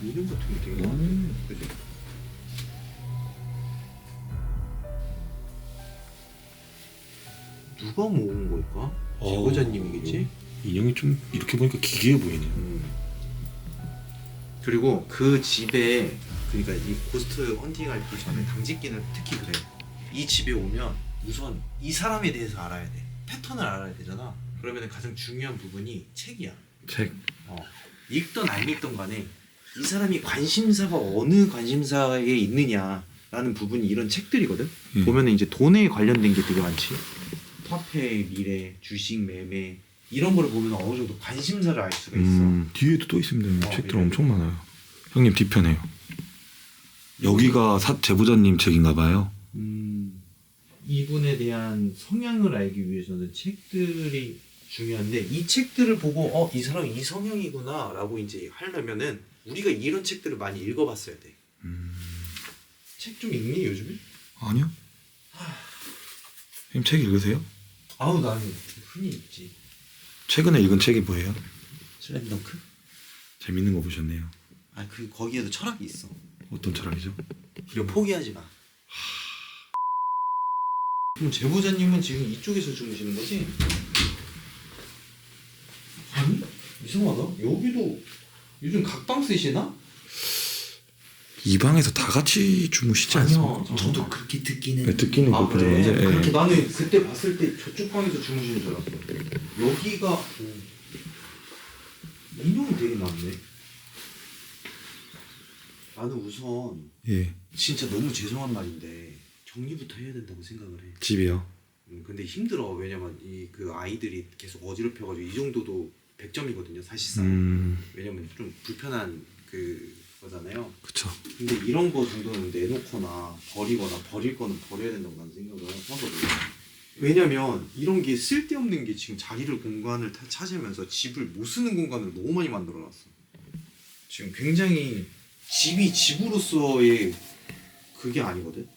이름 같은 게 되게 많네. 그지? 누가 모은 걸까? 제보자님이겠지? 인형이 좀 이렇게 보니까 기괴해 보이네. 그리고 그 집에 그러니까 이 고스트 헌팅 할 전에 당직기는 특히 그래. 이 집에 오면 우선 이 사람에 대해서 알아야 돼. 패턴을 알아야 되잖아. 그러면 가장 중요한 부분이 책이야. 책. 읽던 안 읽던 간에 이 사람이 관심사가 어느 관심사에 있느냐라는 부분이 이런 책들이거든. 보면은 이제 돈에 관련된 게 되게 많지. 화폐, 미래, 주식, 매매 이런 거를 보면 어느 정도 관심사를 알 수가 있어. 뒤에도 또 있습니다. 책들 미래. 엄청 많아요. 형님 뒤편에요. 여기가 제보자님 책인가 봐요. 이분에 대한 성향을 알기 위해서는 책들이 중요한데 이 책들을 보고 이 사람이 이 성향이구나 라고 이제 하려면은 우리가 이런 책들을 많이 읽어봤어야 돼. 책 좀 읽니 요즘에? 아니요. 형님 책 읽으세요? 아우 나는 흔히 읽지. 최근에 읽은 책이 뭐예요? 슬램덩크? 재밌는 거 보셨네요. 거기에도 철학이 있어. 어떤 철학이죠? 이거 포기하지 마. 그럼 제보자님은 지금 이쪽에서 주무시는 거지? 아니? 이상하다. 여기도 요즘 각방 쓰시나? 이 방에서 다 같이 주무시지 않습니까? 저도 그렇게 듣기는. 네, 듣기는 그렇게 들었는데 그렇게 나는 그때 봤을 때 저쪽 방에서 주무시는 줄 알았어. 여기가 인형이 되게 많네. 나는 우선 예. 진짜 너무 죄송한 말인데 정리부터 해야 된다고 생각을 해. 집이요. 근데 힘들어. 왜냐면 그 아이들이 계속 어지럽혀가지고 이 정도도 100점이거든요 사실상. 왜냐면 좀 불편한 거잖아요. 그쵸. 근데 이런 거 정도는 내놓거나 버리거나 버릴 거는 버려야 된다고 나는 생각을 하거든요. 왜냐면 이런 게 쓸데없는 게 지금 공간을 차지하면서 집을 못 쓰는 공간을 너무 많이 만들어놨어. 지금 굉장히 집이 집으로서의 그게 아니거든.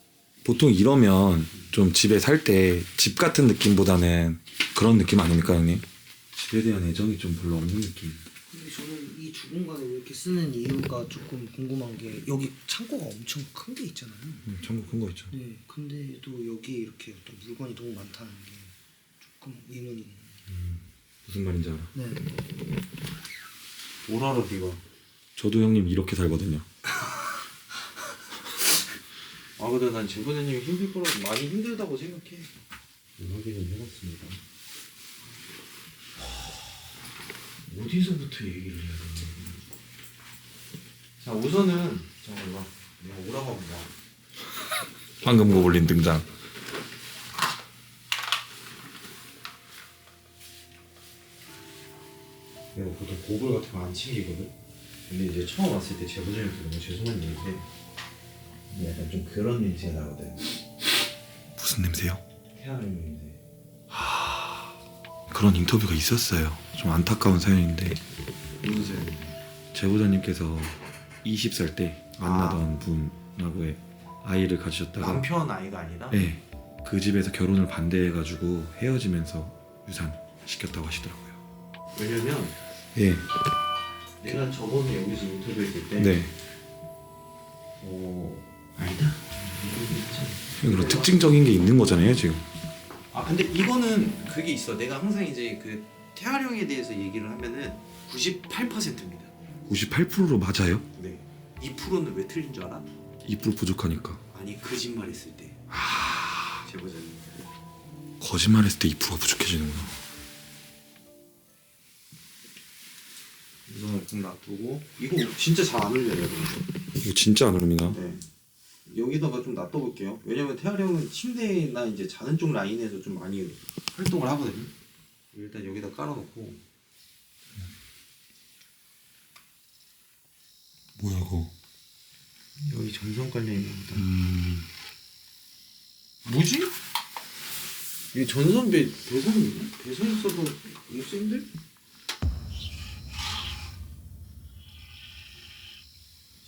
보통 이러면 좀 집에 살 때 집 같은 느낌보다는 그런 느낌 아닙니까 형님? 집에 대한 애정이 좀 별로 없는 느낌. 근데 저는 이 두 공간을 이렇게 쓰는 이유가 조금 궁금한 게 여기 창고가 엄청 큰 게 있잖아요. 창고 큰 거 있죠. 네, 근데도 여기 이렇게 어떤 물건이 너무 많다는 게 조금 의문이. 무슨 말인지 알아. 네. 뭘 알아 네가. 저도 형님 이렇게 살거든요. 근데 난 제보자님이 힘들 거라고 많이 힘들다고 생각해. 확인을 해봤습니다. 어디서부터 얘기를 해야 되나. 자 우선은 잠깐만 내가 오라고 하면 봐. 황금 고블린 등장. 내가 보통 고글 같은 거 안 챙기거든. 근데 이제 처음 왔을 때 제보자님한테 너무 죄송한 얘기인데 약간 좀 그런 냄새가 나거든. 무슨 냄새요? 태아님 냄새. 그런 인터뷰가 있었어요. 좀 안타까운 사연인데 무슨 소리? 제보자님께서 20살 때 만나던 분하고의 아이를 가지셨다가 남편 아이가 아니라? 네, 그 집에서 결혼을 반대해가지고 헤어지면서 유산 시켰다고 하시더라고요. 왜냐면 예, 내가 저번에 여기서 인터뷰했을 때 네. 아니다. 그런 특징적인 게 있는 거잖아요 지금. 근데 이거는 그게 있어. 내가 항상 이제 그 태아령에 대해서 얘기를 하면은 98%입니다. 98%로 맞아요? 네. 2%는 왜 틀린 줄 알아? 2% 부족하니까. 아니 거짓말했을 때. 제보자님. 거짓말했을 때 2%가 부족해지는구나. 이거 좀 놔두고 이거 진짜 잘 안 흘려요. 이거 진짜 안 흐릅니다. 네. 여기다가 좀 놔둬볼게요. 왜냐면 태아령은 침대나 이제 자는 쪽 라인에서 좀 많이 활동을 하거든요. 일단 여기다 깔아놓고. 뭐야 이거? 여기 전선 깔려 있는 거다. 뭐지? 이게 전선배 배선이 있어도 못 쓰는데?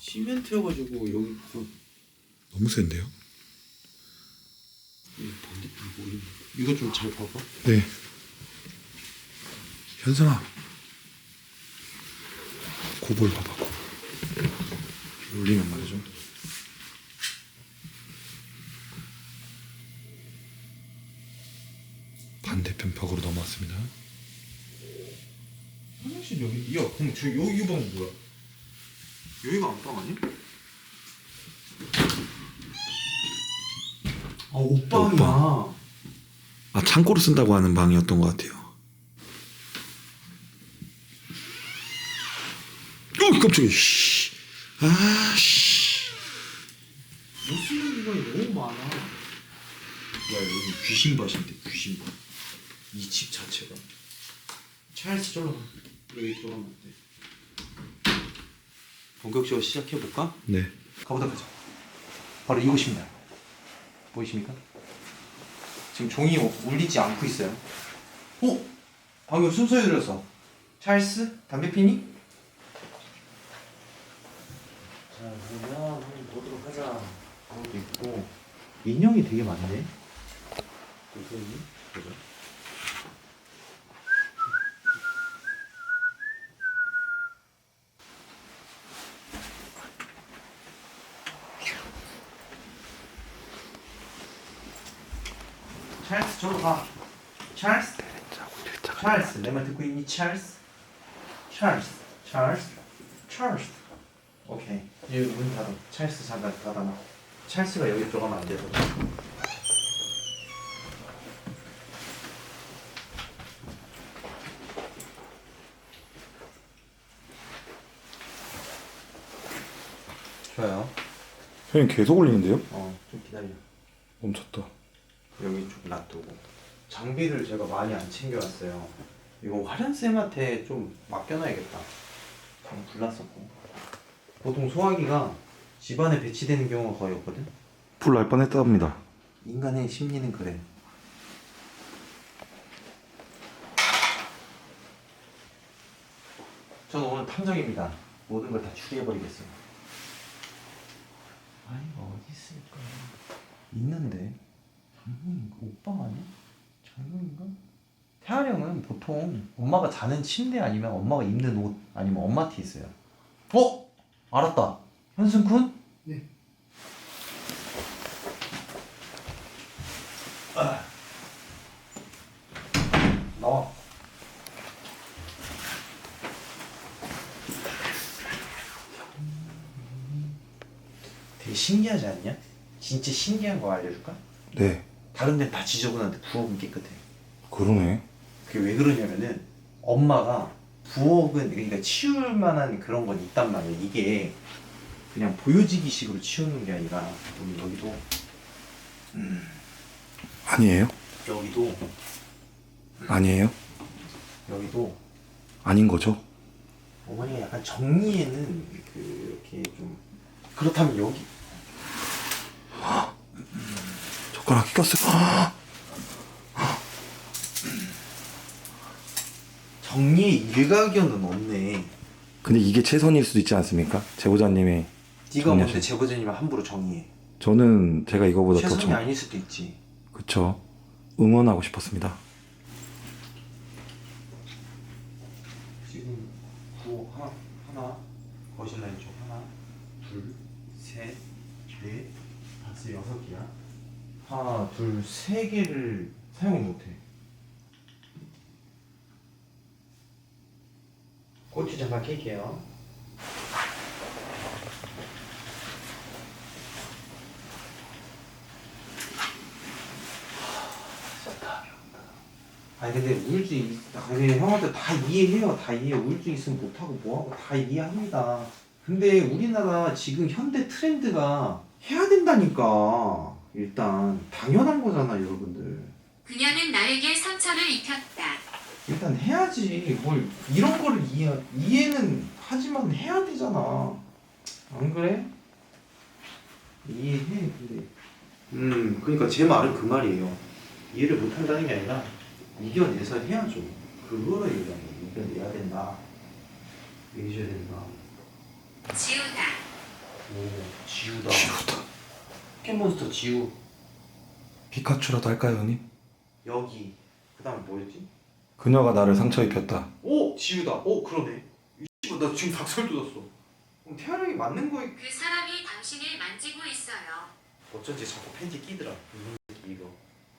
시멘트여가지고 여기 너무 센데요? 이 반대편 모르겠네. 이거 좀 잘 봐봐. 네. 현성아. 고볼 봐봐. 고. 올리면 말이죠. 반대편 벽으로 넘어왔습니다. 화장실 여기. 야, 그럼 저 여기 방은 뭐야? 여기가 안방 아니야? 아, 옷방이야. 아, 창고로 쓴다고 하는 방이었던 것 같아요. 깜짝이야. 씨. 아, 씨. 못 쓰는 공간이 너무 많아. 야, 여기 귀신밭인데, 귀신밭. 이 집 자체가. 찰스 쫄러 여기 들어가면 안 돼. 본격적으로 시작해볼까? 네. 가보도록 하죠. 바로 이곳입니다. 보이십니까? 지금 종이 울리지 않고 있어요. 어? 방금 순서에 들었어. 찰스? 담배 피니? 자, 그러면 한번 보도록 하자. 방도 있고 인형이 되게 많네. 선생님? 보자. 찰스 저로 가. 찰스. 찰스 내 말 듣고 있니? 찰스. 찰스. 오케이. 여기 문 닫아. 찰스 잠깐 닫아놔. 찰스가 여기 들어가면 안 돼서. 좋아요. 형님 계속 올리는데요? 좀 기다려. 멈췄다. 여기 좀 놔두고. 장비를 제가 많이 안 챙겨왔어요. 이거 화련쌤한테 좀 맡겨놔야겠다. 좀 불났었고. 보통 소화기가 집안에 배치되는 경우가 거의 없거든. 불 날 뻔했답니다. 인간의 심리는 그래. 저는 오늘 탐정입니다. 모든 걸 다 추리해버리겠어요. 아이가 어디 있을까? 있는데. 옷방 아니야? 장롱인가? 태아리 형은 보통 엄마가 자는 침대 아니면 엄마가 입는 옷 아니면 엄마 티 있어요. 어? 알았다. 현승쿤? 네. 나와. 되게 신기하지 않냐? 진짜 신기한 거 알려줄까? 네. 다른 데는 다 지저분한데 부엌은 깨끗해. 그러네. 그게 왜 그러냐면은 엄마가 부엌은 그러니까 치울 만한 그런 건 있단 말이야. 이게 그냥 보여지기식으로 치우는 게 아니라 여기도 아니에요? 여기도 아니에요? 여기도 아닌 거죠? 어머니가 약간 정리에는 이렇게 좀 그렇다면 여기 젓가락이 꼈어요. 정리의 일가견은 없네. 근데 이게 최선일 수도 있지 않습니까? 제보자님의 네가 정리하시- 뭔데 제보자님을 함부로 정리해. 저는 제가 이거보다 더 최선이 아닐 수도 있지. 그쵸. 응원하고 싶었습니다. 지금 부엌 하나, 거실 라인 쪽 하나, 둘, 셋, 넷, 다섯, 6개야. 하나, 둘, 3개를 사용을 못해. 고추 잠깐 캘게요. 아니 근데 우울증 아니 형한테 다 이해해요. 다 이해. 우울증 있으면 못하고 뭐하고 다 이해합니다. 근데 우리나라 지금 현대 트렌드가 해야 된다니까. 일단 당연한 거잖아 여러분들. 그녀는 나에게 상처를 입혔다. 일단 해야지. 뭘 이런 거를 이해는 하지만 해야 되잖아. 안 그래? 이해해. 근데 그러니까 제 말은 그 말이에요. 이해를 못 한다는 게 아니라 이겨내서 해야죠. 그거를 얘기하는 거예요. 이겨내야 된다. 이겨야 된다. 지우다. 오, 지우다. 포켓몬스터 지우. 피카츄라도 할까요, 형님? 여기. 그다음에 뭐였지? 그녀가 나를 상처 입혔다. 오, 지우다. 오, 그러네. 나 지금 닭살 돋았어. 그럼 태아령이 맞는 거에 그 사람이 당신을 만지고 있어요. 어쩐지 자꾸 팬티 끼더라. 이거.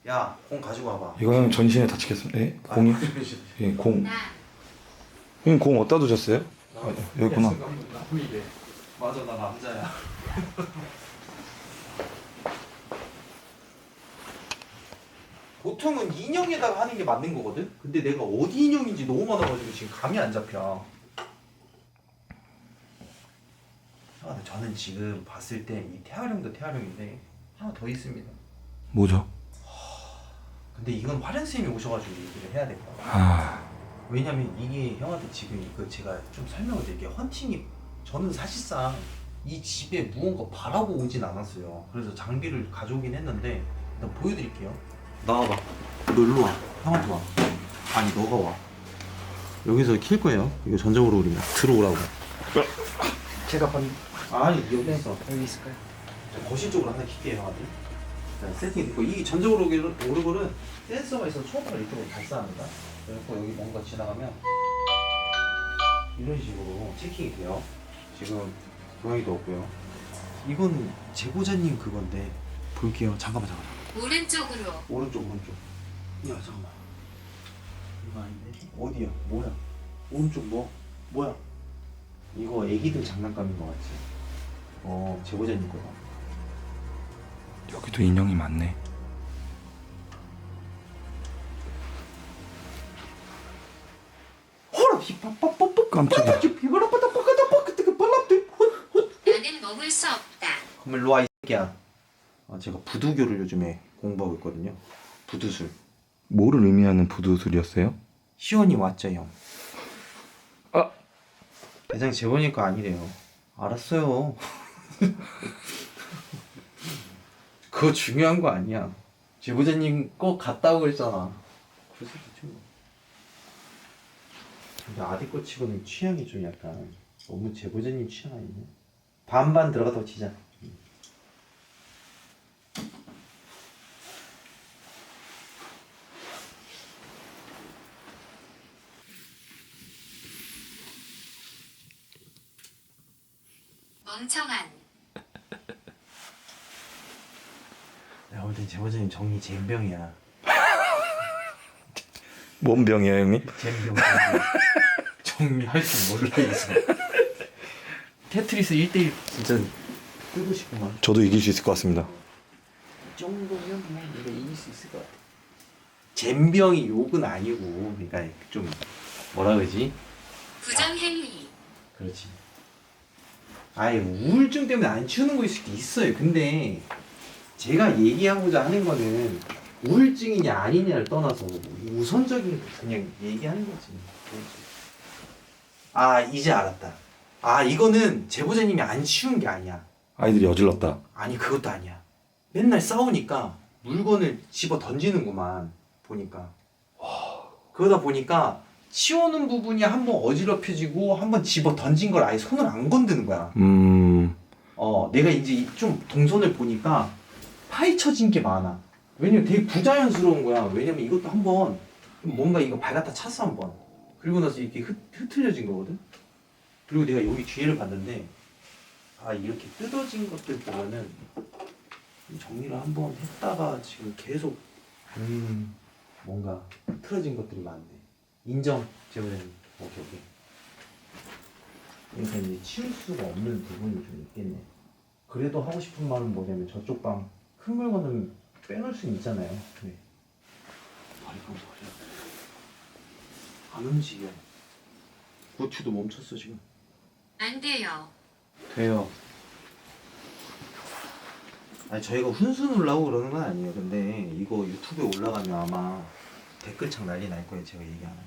야, 공 가지고 와봐. 이거 형 전신에 다치겠습니다. 예? 공이? 예, 공. 나. 형님 공 어디다 두셨어요? 아, 여기구나. 남이래. 맞아, 나 남자야. 보통은 인형에다가 하는 게 맞는 거거든? 근데 내가 어디 인형인지 너무 많아가지고 지금 감이 안 잡혀. 근데 저는 지금 봤을 때 이 태아령도 태아령인데 하나 더 있습니다. 뭐죠? 근데 이건 화련쌤이 오셔가지고 얘기를 해야 될 거야. 아, 왜냐면 이게 형한테 지금 이거 제가 좀 설명을 드릴게요. 헌팅이 저는 사실상 이 집에 무언가 바라고 오진 않았어요. 그래서 장비를 가져오긴 했는데 일단 보여드릴게요. 나와봐. 너 일로 와. 형한테 와. 아니 너가 와. 여기서 킬 거예요. 이거 전적으로 우리가 들어오라고. 제가 번 아니 여기서 여기 있을까요? 거실 쪽으로 하나 킬게요 형한테. 자, 세팅이 됐고 이 전적으로 오르골은 센서가 있어서 초음파를 이쪽으로 발사합니다. 그래서 여기 뭔가 지나가면 이런 식으로 체킹이 돼요. 지금 고양이도 없고요. 이건 제보자님 그건데 볼게요. 잠깐만. 오른쪽으로. 오른쪽. 야 잠깐만. 이거 아닌데? 어디야? 뭐야? 오른쪽 뭐야? 이거 애기들 장난감인 거 같지? 제보자님 거다. 여기도 인형이 많네. 호라 비빠빠빠빠 깜짝이야. 나는 먹을 수 없다. 그럼 일로 와 이 새끼야. 제가 부두교를 요즘에 공부하고 있거든요. 부두술. 뭐를 의미하는 부두술이었어요? 시원이 왔죠 형. 아. 대장 재본이 거 아니래요. 알았어요. 그거 중요한 거 아니야. 제보자님 거 갔다 오고 했잖아. 그래서 좋지 뭐. 근데 아디 거 치고는 취향이 좀 약간 너무 제보자님 취향 아니냐? 반반 들어가다고 치자. 멍청한. 내가 볼 땐 제보자님 정리 젬병이야. 뭔 병이에요, 형님? 젬병 정리할 줄 몰라 있어. 테트리스 1대1 진짜 뜨고 싶구만. 저도 이길 수 있을 것 같습니다. 이 정도면 뭐 내가 이길 수 있을 것 같아. 젬병이 욕은 아니고 그러니까 좀 뭐라 그러지? 부정행위. 그렇지. 아예 우울증 때문에 안 치우는 거일 수도 있어요. 근데 제가 얘기하고자 하는 거는 우울증이냐 아니냐를 떠나서 우선적인 그냥 얘기하는 거지. 아 이제 알았다. 아 이거는 제보자님이 안 치운 게 아니야. 아이들이 어질렀다. 아니 그것도 아니야. 맨날 싸우니까 물건을 집어 던지는구만 보니까. 그러다 보니까 치우는 부분이 한번 어지럽혀지고 한번 집어 던진 걸 아예 손을 안 건드는 거야. 내가 이제 좀 동선을 보니까 파헤쳐진 게 많아. 왜냐면 되게 부자연스러운 거야. 왜냐면 이것도 한번 뭔가 이거 발갖다 찼어 한번. 그리고 나서 이렇게 흐트려진 거거든. 그리고 내가 여기 뒤에를 봤는데 이렇게 뜯어진 것들 보면은 정리를 한번 했다가 지금 계속 뭔가 흐트러진 것들이 많네. 인정, 제보자님. 오케이. 그러니까 이제 치울 수가 없는 부분이 좀 있겠네. 그래도 하고 싶은 말은 뭐냐면 저쪽 방 큰 물건은 빼놓을 수는 있잖아요. 네. 버릴 건 버려. 안 움직여. 고추도 멈췄어 지금. 안 돼요. 돼요. 아니 저희가 훈수 누르려고 그러는 건 아니에요. 근데 이거 유튜브에 올라가면 아마 댓글창 난리 날 거예요. 제가 얘기 안 하면.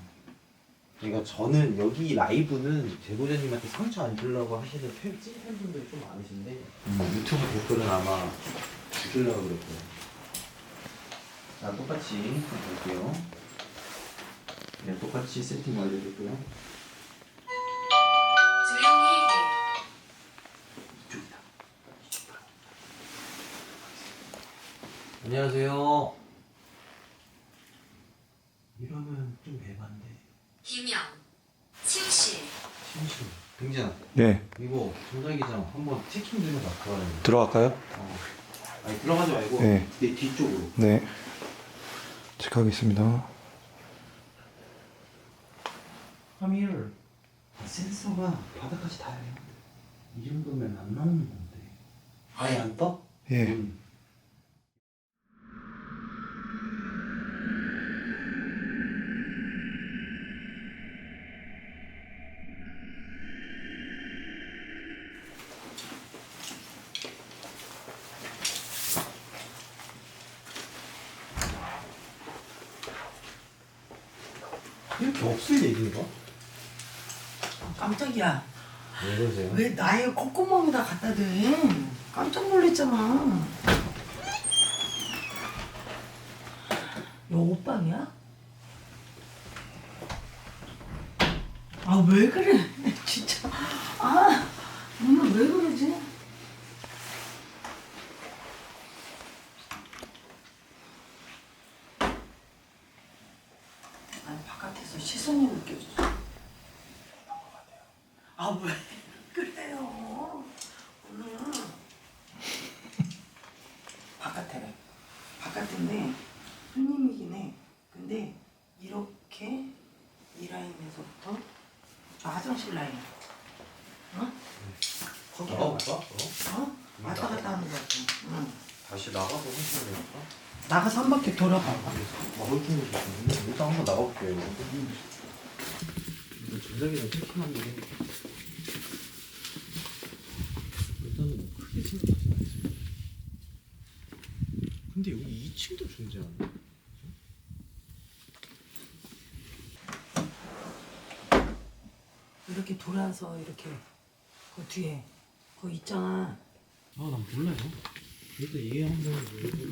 그러니까 저는 여기 라이브는 제보자님한테 상처 안 주려고 하시는 팬분들이 좀 많으신데 유튜브 댓글은 아마 죽이려고 그럴 거예요. 자, 똑같이 볼게요. 네, 똑같이 세팅 완료됐고요. 조용히 해. 이쪽이다. 이쪽 바로. 안녕하세요. 이러면 좀 애반데. 김영. 침실. 심심. 굉장히. 네. 이거 전자기장 한번 체킹 좀 해봐. 들어갈까요? 아니 들어가지 말고 네. 내 뒤쪽으로. 네. 체크하겠습니다. 화밀 센서가 바닥까지 닿아요. 이 정도면 안 나오는 건데. 아예 안 떠? 예. 이렇게 없을 얘기인가? 깜짝이야. 왜 그러세요? 왜 나의 콧구멍에다 갖다 대? 깜짝 놀랐잖아. 너 옷방이야? 아 왜 그래? 진짜. 아 오늘 왜 그러지? 아니 바깥에서 시선이 느껴져. 아 왜 그래요? 오늘 바깥인데 손님이긴 해. 근데 이렇게 이 라인에서부터 저 화장실 라인, 어? 거기 나가볼까? 어? 왔다 갔다 하는 거 같아. 응. 다시 나가서 하시면 되니까. 나가서 한 바퀴 돌아봐. 먹을 준비 좋거든요. 일단 한번 나가볼게요. 이거 전자기장 체킹한 게 일단은 뭐 크게 생각하진 않습니다. 근데 여기 2층도 존재하네. 이렇게 돌아서 이렇게 그 뒤에 그거 있잖아. 아, 난 몰라요. 일단 이해 한번 해보고.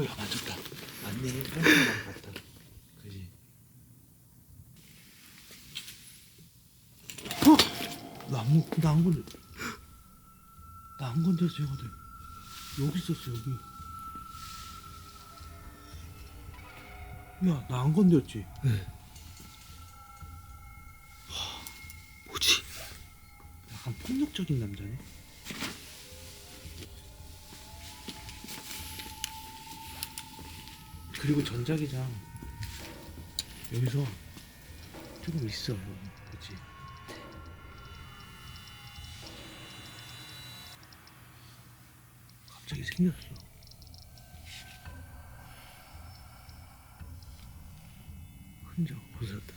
야, 맞았다. 맞네. 펜스만 봤다. 그지? 나 안 건드. 나 안 건드렸어, 형아들. 여기 있었어, 여기. 야, 나 안 건드렸지? 네. 뭐지? 약간 폭력적인 남자네. 그리고 전자기장 여기서 조금 있어, 그렇지? 갑자기 생겼어. 흔적 보셨다.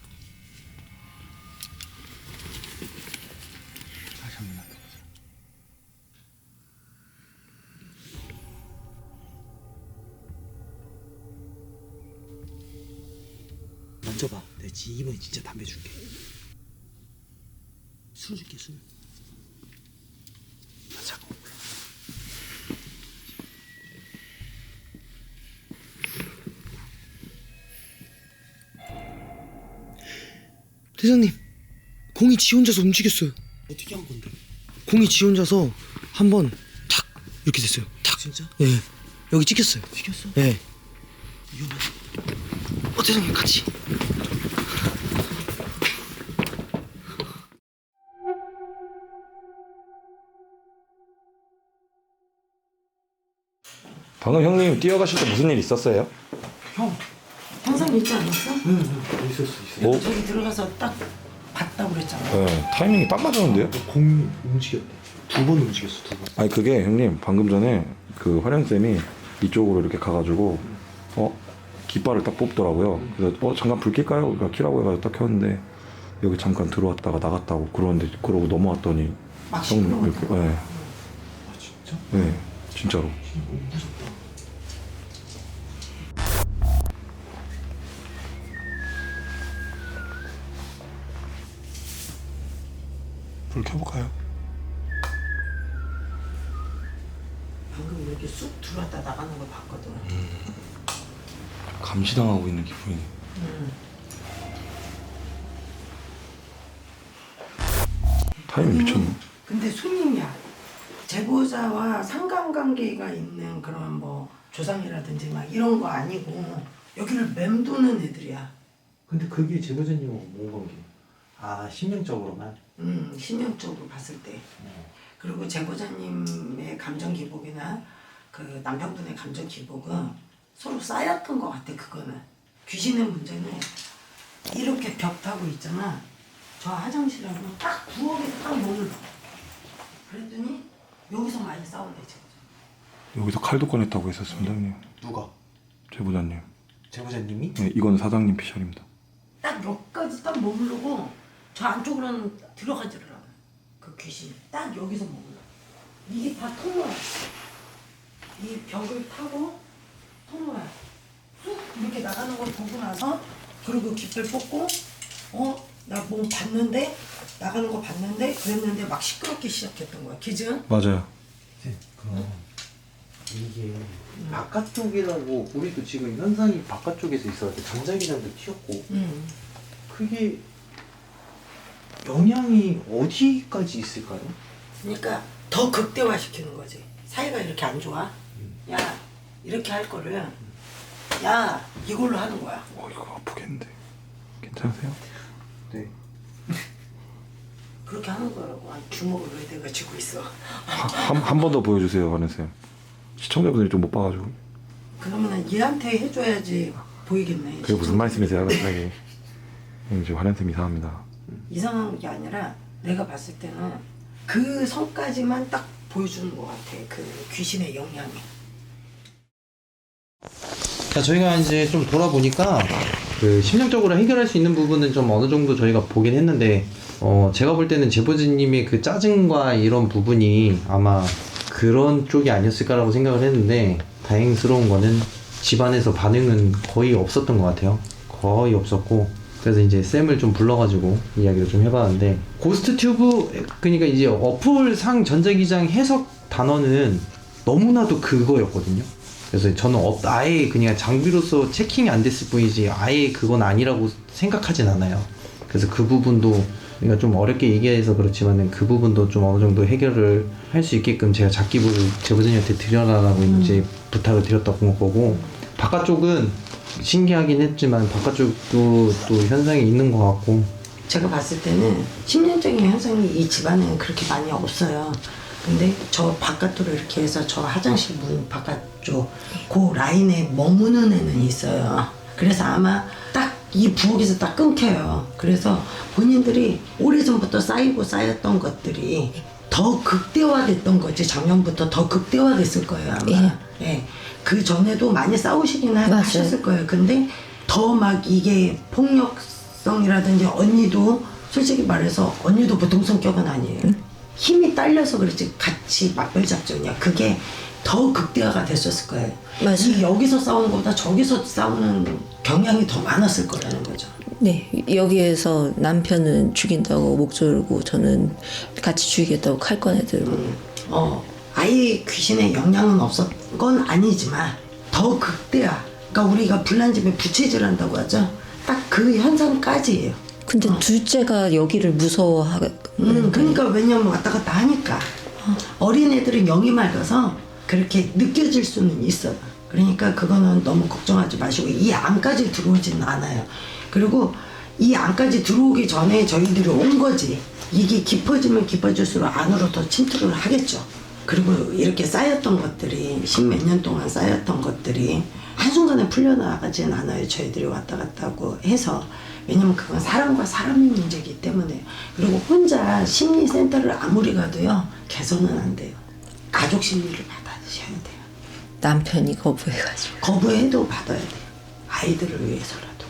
다시 한번 나타보세요. 만져봐. 내가 이번에 진짜 담배 줄게. 술 줄게, 술. 나 잠깐 올라. 대장님, 공이 지 혼자서 움직였어요. 어떻게 한 건데? 공이 지 혼자서 한번 탁 이렇게 됐어요. 탁. 진짜? 예. 여기 찍혔어요. 튀겼어? 예. 위험하다. 대장님 같이. 방금 형님 뛰어가실 때 무슨 일 있었어요? 형. 항상 있지 않았어? 응, 있었어. 뭐? 저기 들어가서 딱 봤다고 그랬잖아. 네, 타이밍이 딱 맞았는데요? 공이 움직였대. 2번 움직였어, 2번. 아니 그게 형님 방금 전에 그 화령쌤이 이쪽으로 이렇게 가가지고 깃발을 딱 뽑더라고요. 그래서 잠깐 불 킬까요? 그러니까 키라고 해가지고 딱 켰는데 여기 잠깐 들어왔다가 나갔다고 그러고 넘어왔더니 막 형님 이렇게 시끄러워. 네. 아, 진짜? 네. 진짜로. 불 켜볼까요? 방금 이렇게 쑥 들어왔다 나가는 걸 봤거든. 감시당하고 있는 기분이. 타이밍 미쳤네. 근데 손님이야. 제보자와 상관관계가 있는 그런 뭐 조상이라든지 막 이런 거 아니고 여기를 맴도는 애들이야. 근데 그게 제보자님하고 뭔 관계? 아 신명적으로만? 신명적으로 봤을 때. 그리고 제보자님의 감정 기복이나 그 남편분의 감정 기복은 서로 쌓였던 것 같아. 그거는 귀신의 문제는 이렇게 벽 타고 있잖아. 저 화장실하고 딱 부엌에 딱 머물러. 그랬더니 여기서 많이 싸운대 제보자. 여기서 칼도 꺼냈다고 했었습니다, 형님. 누가? 제보자님. 제보자님이? 네, 이건 사장님 피셜입니다. 딱 여기까지 딱 머무르고 저 안쪽으로는 들어가지를 않아. 그 귀신이 딱 여기서 머물러. 이게 다 통로야. 이 벽을 타고 통로야. 쑥 이렇게 나가는 걸 보고 나서 그리고 깃발 뽑고 나 뭐 봤는데 나가는 거 봤는데 그랬는데 막 시끄럽게 시작했던 거야. 기준? 맞아요. 그럼 이게 바깥쪽이라고 우리도 지금 현상이 바깥쪽에서 있어서 장자기장도 튀었고 그게 영향이 어디까지 있을까요? 그러니까 더 극대화시키는 거지. 사이가 이렇게 안 좋아. 야 이렇게 할 거를 야 이걸로 하는 거야. 이거 아프겠는데. 괜찮으세요? 네. 그렇게 하는 거라고. 아니, 주먹을 왜 내가 쥐고 있어. 한 번 더 보여주세요, 환혜쌤. 시청자분들이 좀 못 봐가지고. 그러면은 얘한테 해줘야지 보이겠네. 그게 무슨 말씀이세요, 갑자기. 형님 지금 환혜쌤 이상합니다. 이상한 게 아니라 내가 봤을 때는 그 선까지만 딱 보여주는 것 같아. 그 귀신의 영향이. 자, 저희가 이제 좀 돌아보니까 그 심리적으로 해결할 수 있는 부분은 좀 어느 정도 저희가 보긴 했는데 제가 볼 때는 제보자님의 그 짜증과 이런 부분이 아마 그런 쪽이 아니었을까라고 생각을 했는데 다행스러운 거는 집안에서 반응은 거의 없었던 것 같아요. 거의 없었고 그래서 이제 쌤을 좀 불러가지고 이야기를 좀 해봤는데 고스트 튜브 그러니까 이제 어플 상 전자기장 해석 단어는 너무나도 그거였거든요. 그래서 저는 아예 그냥 장비로서 체킹이 안 됐을 뿐이지 아예 그건 아니라고 생각하진 않아요. 그래서 그 부분도 그러니까 좀 어렵게 얘기해서 그렇지만은 그 부분도 좀 어느 정도 해결을 할 수 있게끔 제가 잡기부를 제보자님한테 드려라라고 이제 부탁을 드렸던 거고 바깥쪽은 신기하긴 했지만 바깥쪽도 또 현상이 있는 것 같고 제가 봤을 때는 심리적인 현상이 이 집안에는 그렇게 많이 없어요. 근데 저 바깥으로 이렇게 해서 저 화장실 문 바깥쪽 그 라인에 머무는 애는 있어요. 그래서 아마 딱 이 부엌에서 딱 끊겨요. 그래서 본인들이 오래전부터 쌓였던 것들이 더 극대화됐던 거지. 작년부터 더 극대화됐을 거예요 아마. 예. 그 전에도 많이 싸우시긴 하셨을 거예요. 근데 더 막 이게 폭력성이라든지 언니도 솔직히 말해서 언니도 보통 성격은 아니에요. 힘이 딸려서 그렇지 같이 맞벌 작전이야. 그게 더 극대화가 됐었을 거예요. 맞아요. 이 여기서 싸우는 것보다 저기서 싸우는 경향이 더 많았을 거라는 거죠. 네, 여기에서 남편은 죽인다고 목 졸고 저는 같이 죽이겠다고 칼 꺼내들고 아예 귀신의 영향은 없었던 건 아니지만 더 극대화. 그러니까 우리가 불난 집에 부채질한다고 하죠. 딱 그 현상까지예요. 근데 둘째가 여기를 무서워하게 그러니까 왜냐면 왔다 갔다 하니까 어린애들은 영이 맑아서 그렇게 느껴질 수는 있어요. 그러니까 그거는 너무 걱정하지 마시고 이 안까지 들어오지는 않아요. 그리고 이 안까지 들어오기 전에 저희들이 온 거지. 이게 깊어지면 깊어질수록 안으로 더 침투를 하겠죠. 그리고 이렇게 쌓였던 것들이 십몇 년 동안 쌓였던 것들이 한순간에 풀려나가진 않아요. 저희들이 왔다 갔다 하고 해서. 왜냐면 그건 사람과 사람의 문제이기 때문에. 그리고 혼자 심리센터를 아무리 가도요 개선은 안 돼요. 가족 심리를 받아주셔야 돼요. 남편이 거부해가지고 거부해도 받아야 돼요. 아이들을 위해서라도.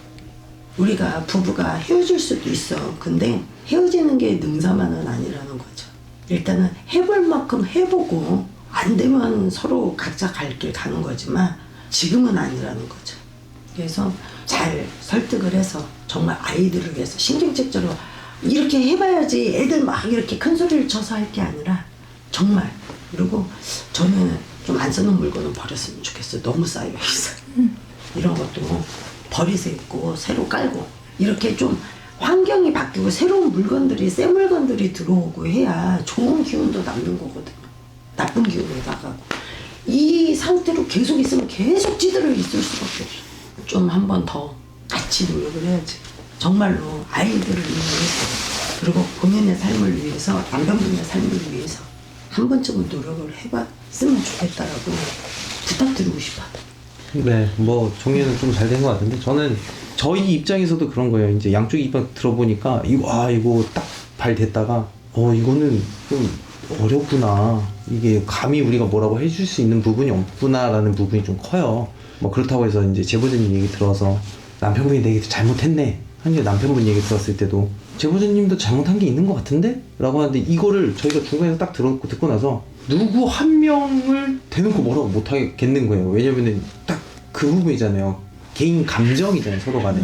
우리가 부부가 헤어질 수도 있어. 근데 헤어지는 게 능사만은 아니라는 거죠. 일단은 해볼 만큼 해보고 안 되면 서로 각자 갈 길 가는 거지만 지금은 아니라는 거죠. 그래서 잘 설득을 해서 정말 아이들을 위해서 신경질적으로 이렇게 해봐야지 애들 막 이렇게 큰 소리를 쳐서 할 게 아니라 정말. 그리고 저는 좀 안 쓰는 물건은 버렸으면 좋겠어요. 너무 쌓여있어. 이런 것도 버리세 있고 새로 깔고 이렇게 좀 환경이 바뀌고 새로운 물건들이 새 물건들이 들어오고 해야 좋은 기운도 남는 거거든요. 나쁜 기운이 나가고 이 상태로 계속 있으면 계속 찌들어 있을 수밖에 없어. 좀 한 번 더 같이 노력을 해야지. 정말로 아이들을 위해서 그리고 본인의 삶을 위해서 남편분의 삶을 위해서 한 번쯤은 노력을 해봤으면 좋겠다라고 부탁드리고 싶어요. 네, 뭐 정리는 좀 잘 된 것 같은데 저는 저희 입장에서도 그런 거예요. 이제 양쪽 입장 들어보니까 이거 딱 발 댔다가 이거는 좀 어렵구나. 이게 감히 우리가 뭐라고 해줄 수 있는 부분이 없구나라는 부분이 좀 커요. 뭐 그렇다고 해서 이제 제보자님 얘기 들어서 남편분이 내 얘기 잘못했네. 한게 남편분 얘기 들었을 때도 제보자님도 잘못한 게 있는 것 같은데? 라고 하는데 이거를 저희가 중간에서 딱 듣고 나서 누구 한 명을 대놓고 뭐라고 못 하겠는 거예요. 왜냐면은 딱 그 부분이잖아요. 개인 감정이잖아요, 서로 간에.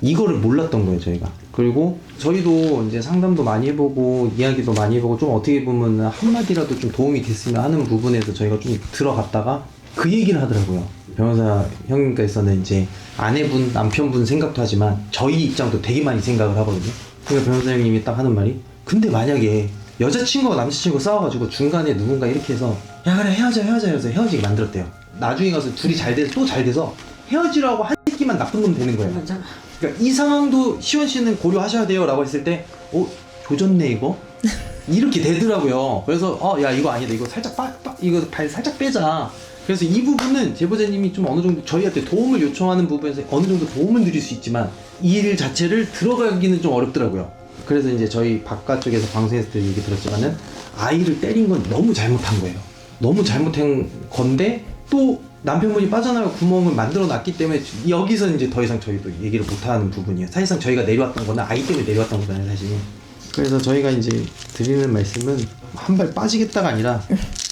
이거를 몰랐던 거예요, 저희가. 그리고 저희도 이제 상담도 많이 해보고 이야기도 많이 해보고 좀 어떻게 보면 한마디라도 좀 도움이 됐으면 하는 부분에서 저희가 좀 들어갔다가 그 얘기를 하더라고요. 변호사 형님께서는 이제 아내분, 남편분 생각도 하지만 저희 입장도 되게 많이 생각을 하거든요. 그러니까 변호사 형님이 딱 하는 말이 근데 만약에 여자친구가 남자친구가 싸워가지고 중간에 누군가 이렇게 해서 야 그래 헤어져 해서 헤어지게 만들었대요. 나중에 가서 둘이 잘 돼서 또 잘 돼서 헤어지라고 한 새끼만 나쁜 놈 되는 거예요. 맞아. 그러니까 이 상황도 시원 씨는 고려하셔야 돼요 라고 했을 때 조졌네 이거? 이렇게 되더라고요. 그래서 야 이거 아니다. 이거 살짝 이거 발 살짝 빼자. 그래서 이 부분은 제보자님이 좀 어느 정도 저희한테 도움을 요청하는 부분에서 어느 정도 도움을 드릴 수 있지만 이 일 자체를 들어가기는 좀 어렵더라고요. 그래서 이제 저희 바깥쪽에서 방송에서 얘기 들었지만은 아이를 때린 건 너무 잘못한 거예요. 너무 잘못한 건데 또 남편분이 빠져나갈 구멍을 만들어 놨기 때문에 여기서 이제 더 이상 저희도 얘기를 못하는 부분이에요. 사실상 저희가 내려왔던 거는 아이 때문에 내려왔던 거잖아요, 사실. 그래서 저희가 이제 드리는 말씀은 한 발 빠지겠다가 아니라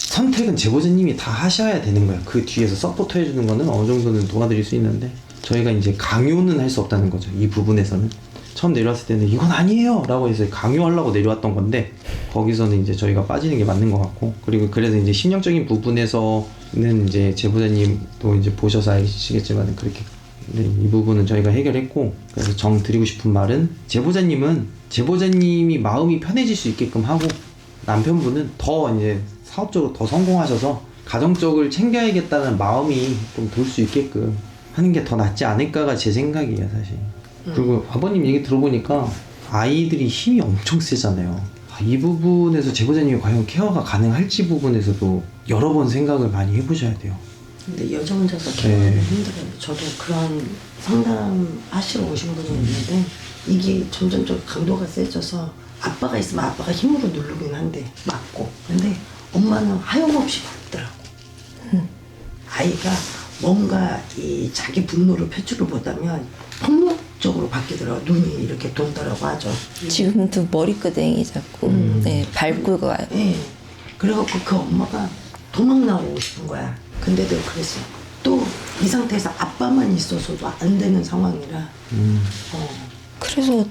선택은 제보자님이 다 하셔야 되는 거예요. 그 뒤에서 서포터 해주는 거는 어느 정도는 도와드릴 수 있는데 저희가 이제 강요는 할 수 없다는 거죠. 이 부분에서는. 처음 내려왔을 때는 이건 아니에요 라고 해서 강요하려고 내려왔던 건데 거기서는 이제 저희가 빠지는 게 맞는 것 같고 그리고 그래서 이제 심령적인 부분에서는 이제 제보자님도 이제 보셔서 아시겠지만 그렇게 이 부분은 저희가 해결했고 그래서 정 드리고 싶은 말은 제보자님이 마음이 편해질 수 있게끔 하고 남편분은 더 이제 사업적으로 더 성공하셔서 가정적을 챙겨야겠다는 마음이 좀 들 수 있게끔 하는 게 더 낫지 않을까가 제 생각이에요, 사실. 그리고 아버님 얘기 들어보니까 아이들이 힘이 엄청 세잖아요. 이 부분에서 제보자님이 과연 케어가 가능할지 부분에서도 여러 번 생각을 많이 해보셔야 돼요. 근데 여자 혼자서 케어하기 힘들어요. 저도 그런 상담하시러 오신 분이 있는데 이게 점점 강도가 세져서 아빠가 있으면 아빠가 힘으로 누르긴 한데 맞고 근데 엄마는 하염없이 받더라고. 아이가 뭔가 이 자기 분노를 표출을 못하면 폭력적으로 바뀌더라고. 눈이 이렇게 돈다라고 하죠. 지금도 머리끄댕이 자꾸 밟고 가요. 네. 그래갖고 그 엄마가 도망 나오고 싶은 거야. 근데도 그랬어. 또 이 상태에서 아빠만 있어서도 안 되는 상황이라. 그래서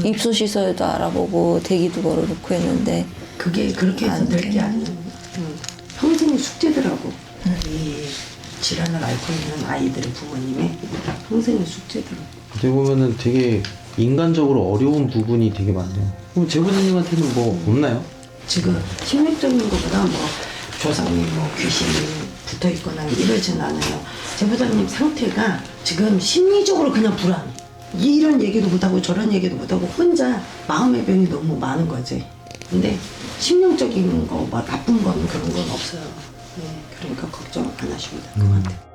입소 시설도 알아보고 대기도 걸어놓고 했는데 그게 그렇게 해서 될 게 아니야. 평생의 숙제더라고. 이 질환을 앓고 있는 아이들의 부모님의 평생의 숙제더라고. 어떻게 보면은 되게 인간적으로 어려운 부분이 되게 많네요. 그럼 제보자님한테는 뭐 없나요? 지금 심리적인 것보다 뭐 조상님 뭐 귀신이 붙어 있거나 이러진 않아요. 제보자님 상태가 지금 심리적으로 그냥 불안해. 이런 얘기도 못하고 저런 얘기도 못하고 혼자 마음의 병이 너무 많은 거지. 근데 심령적인 거 뭐 나쁜 건 그런 건 없어요. 네, 그러니까 걱정 안 하시면 될 것 같아요.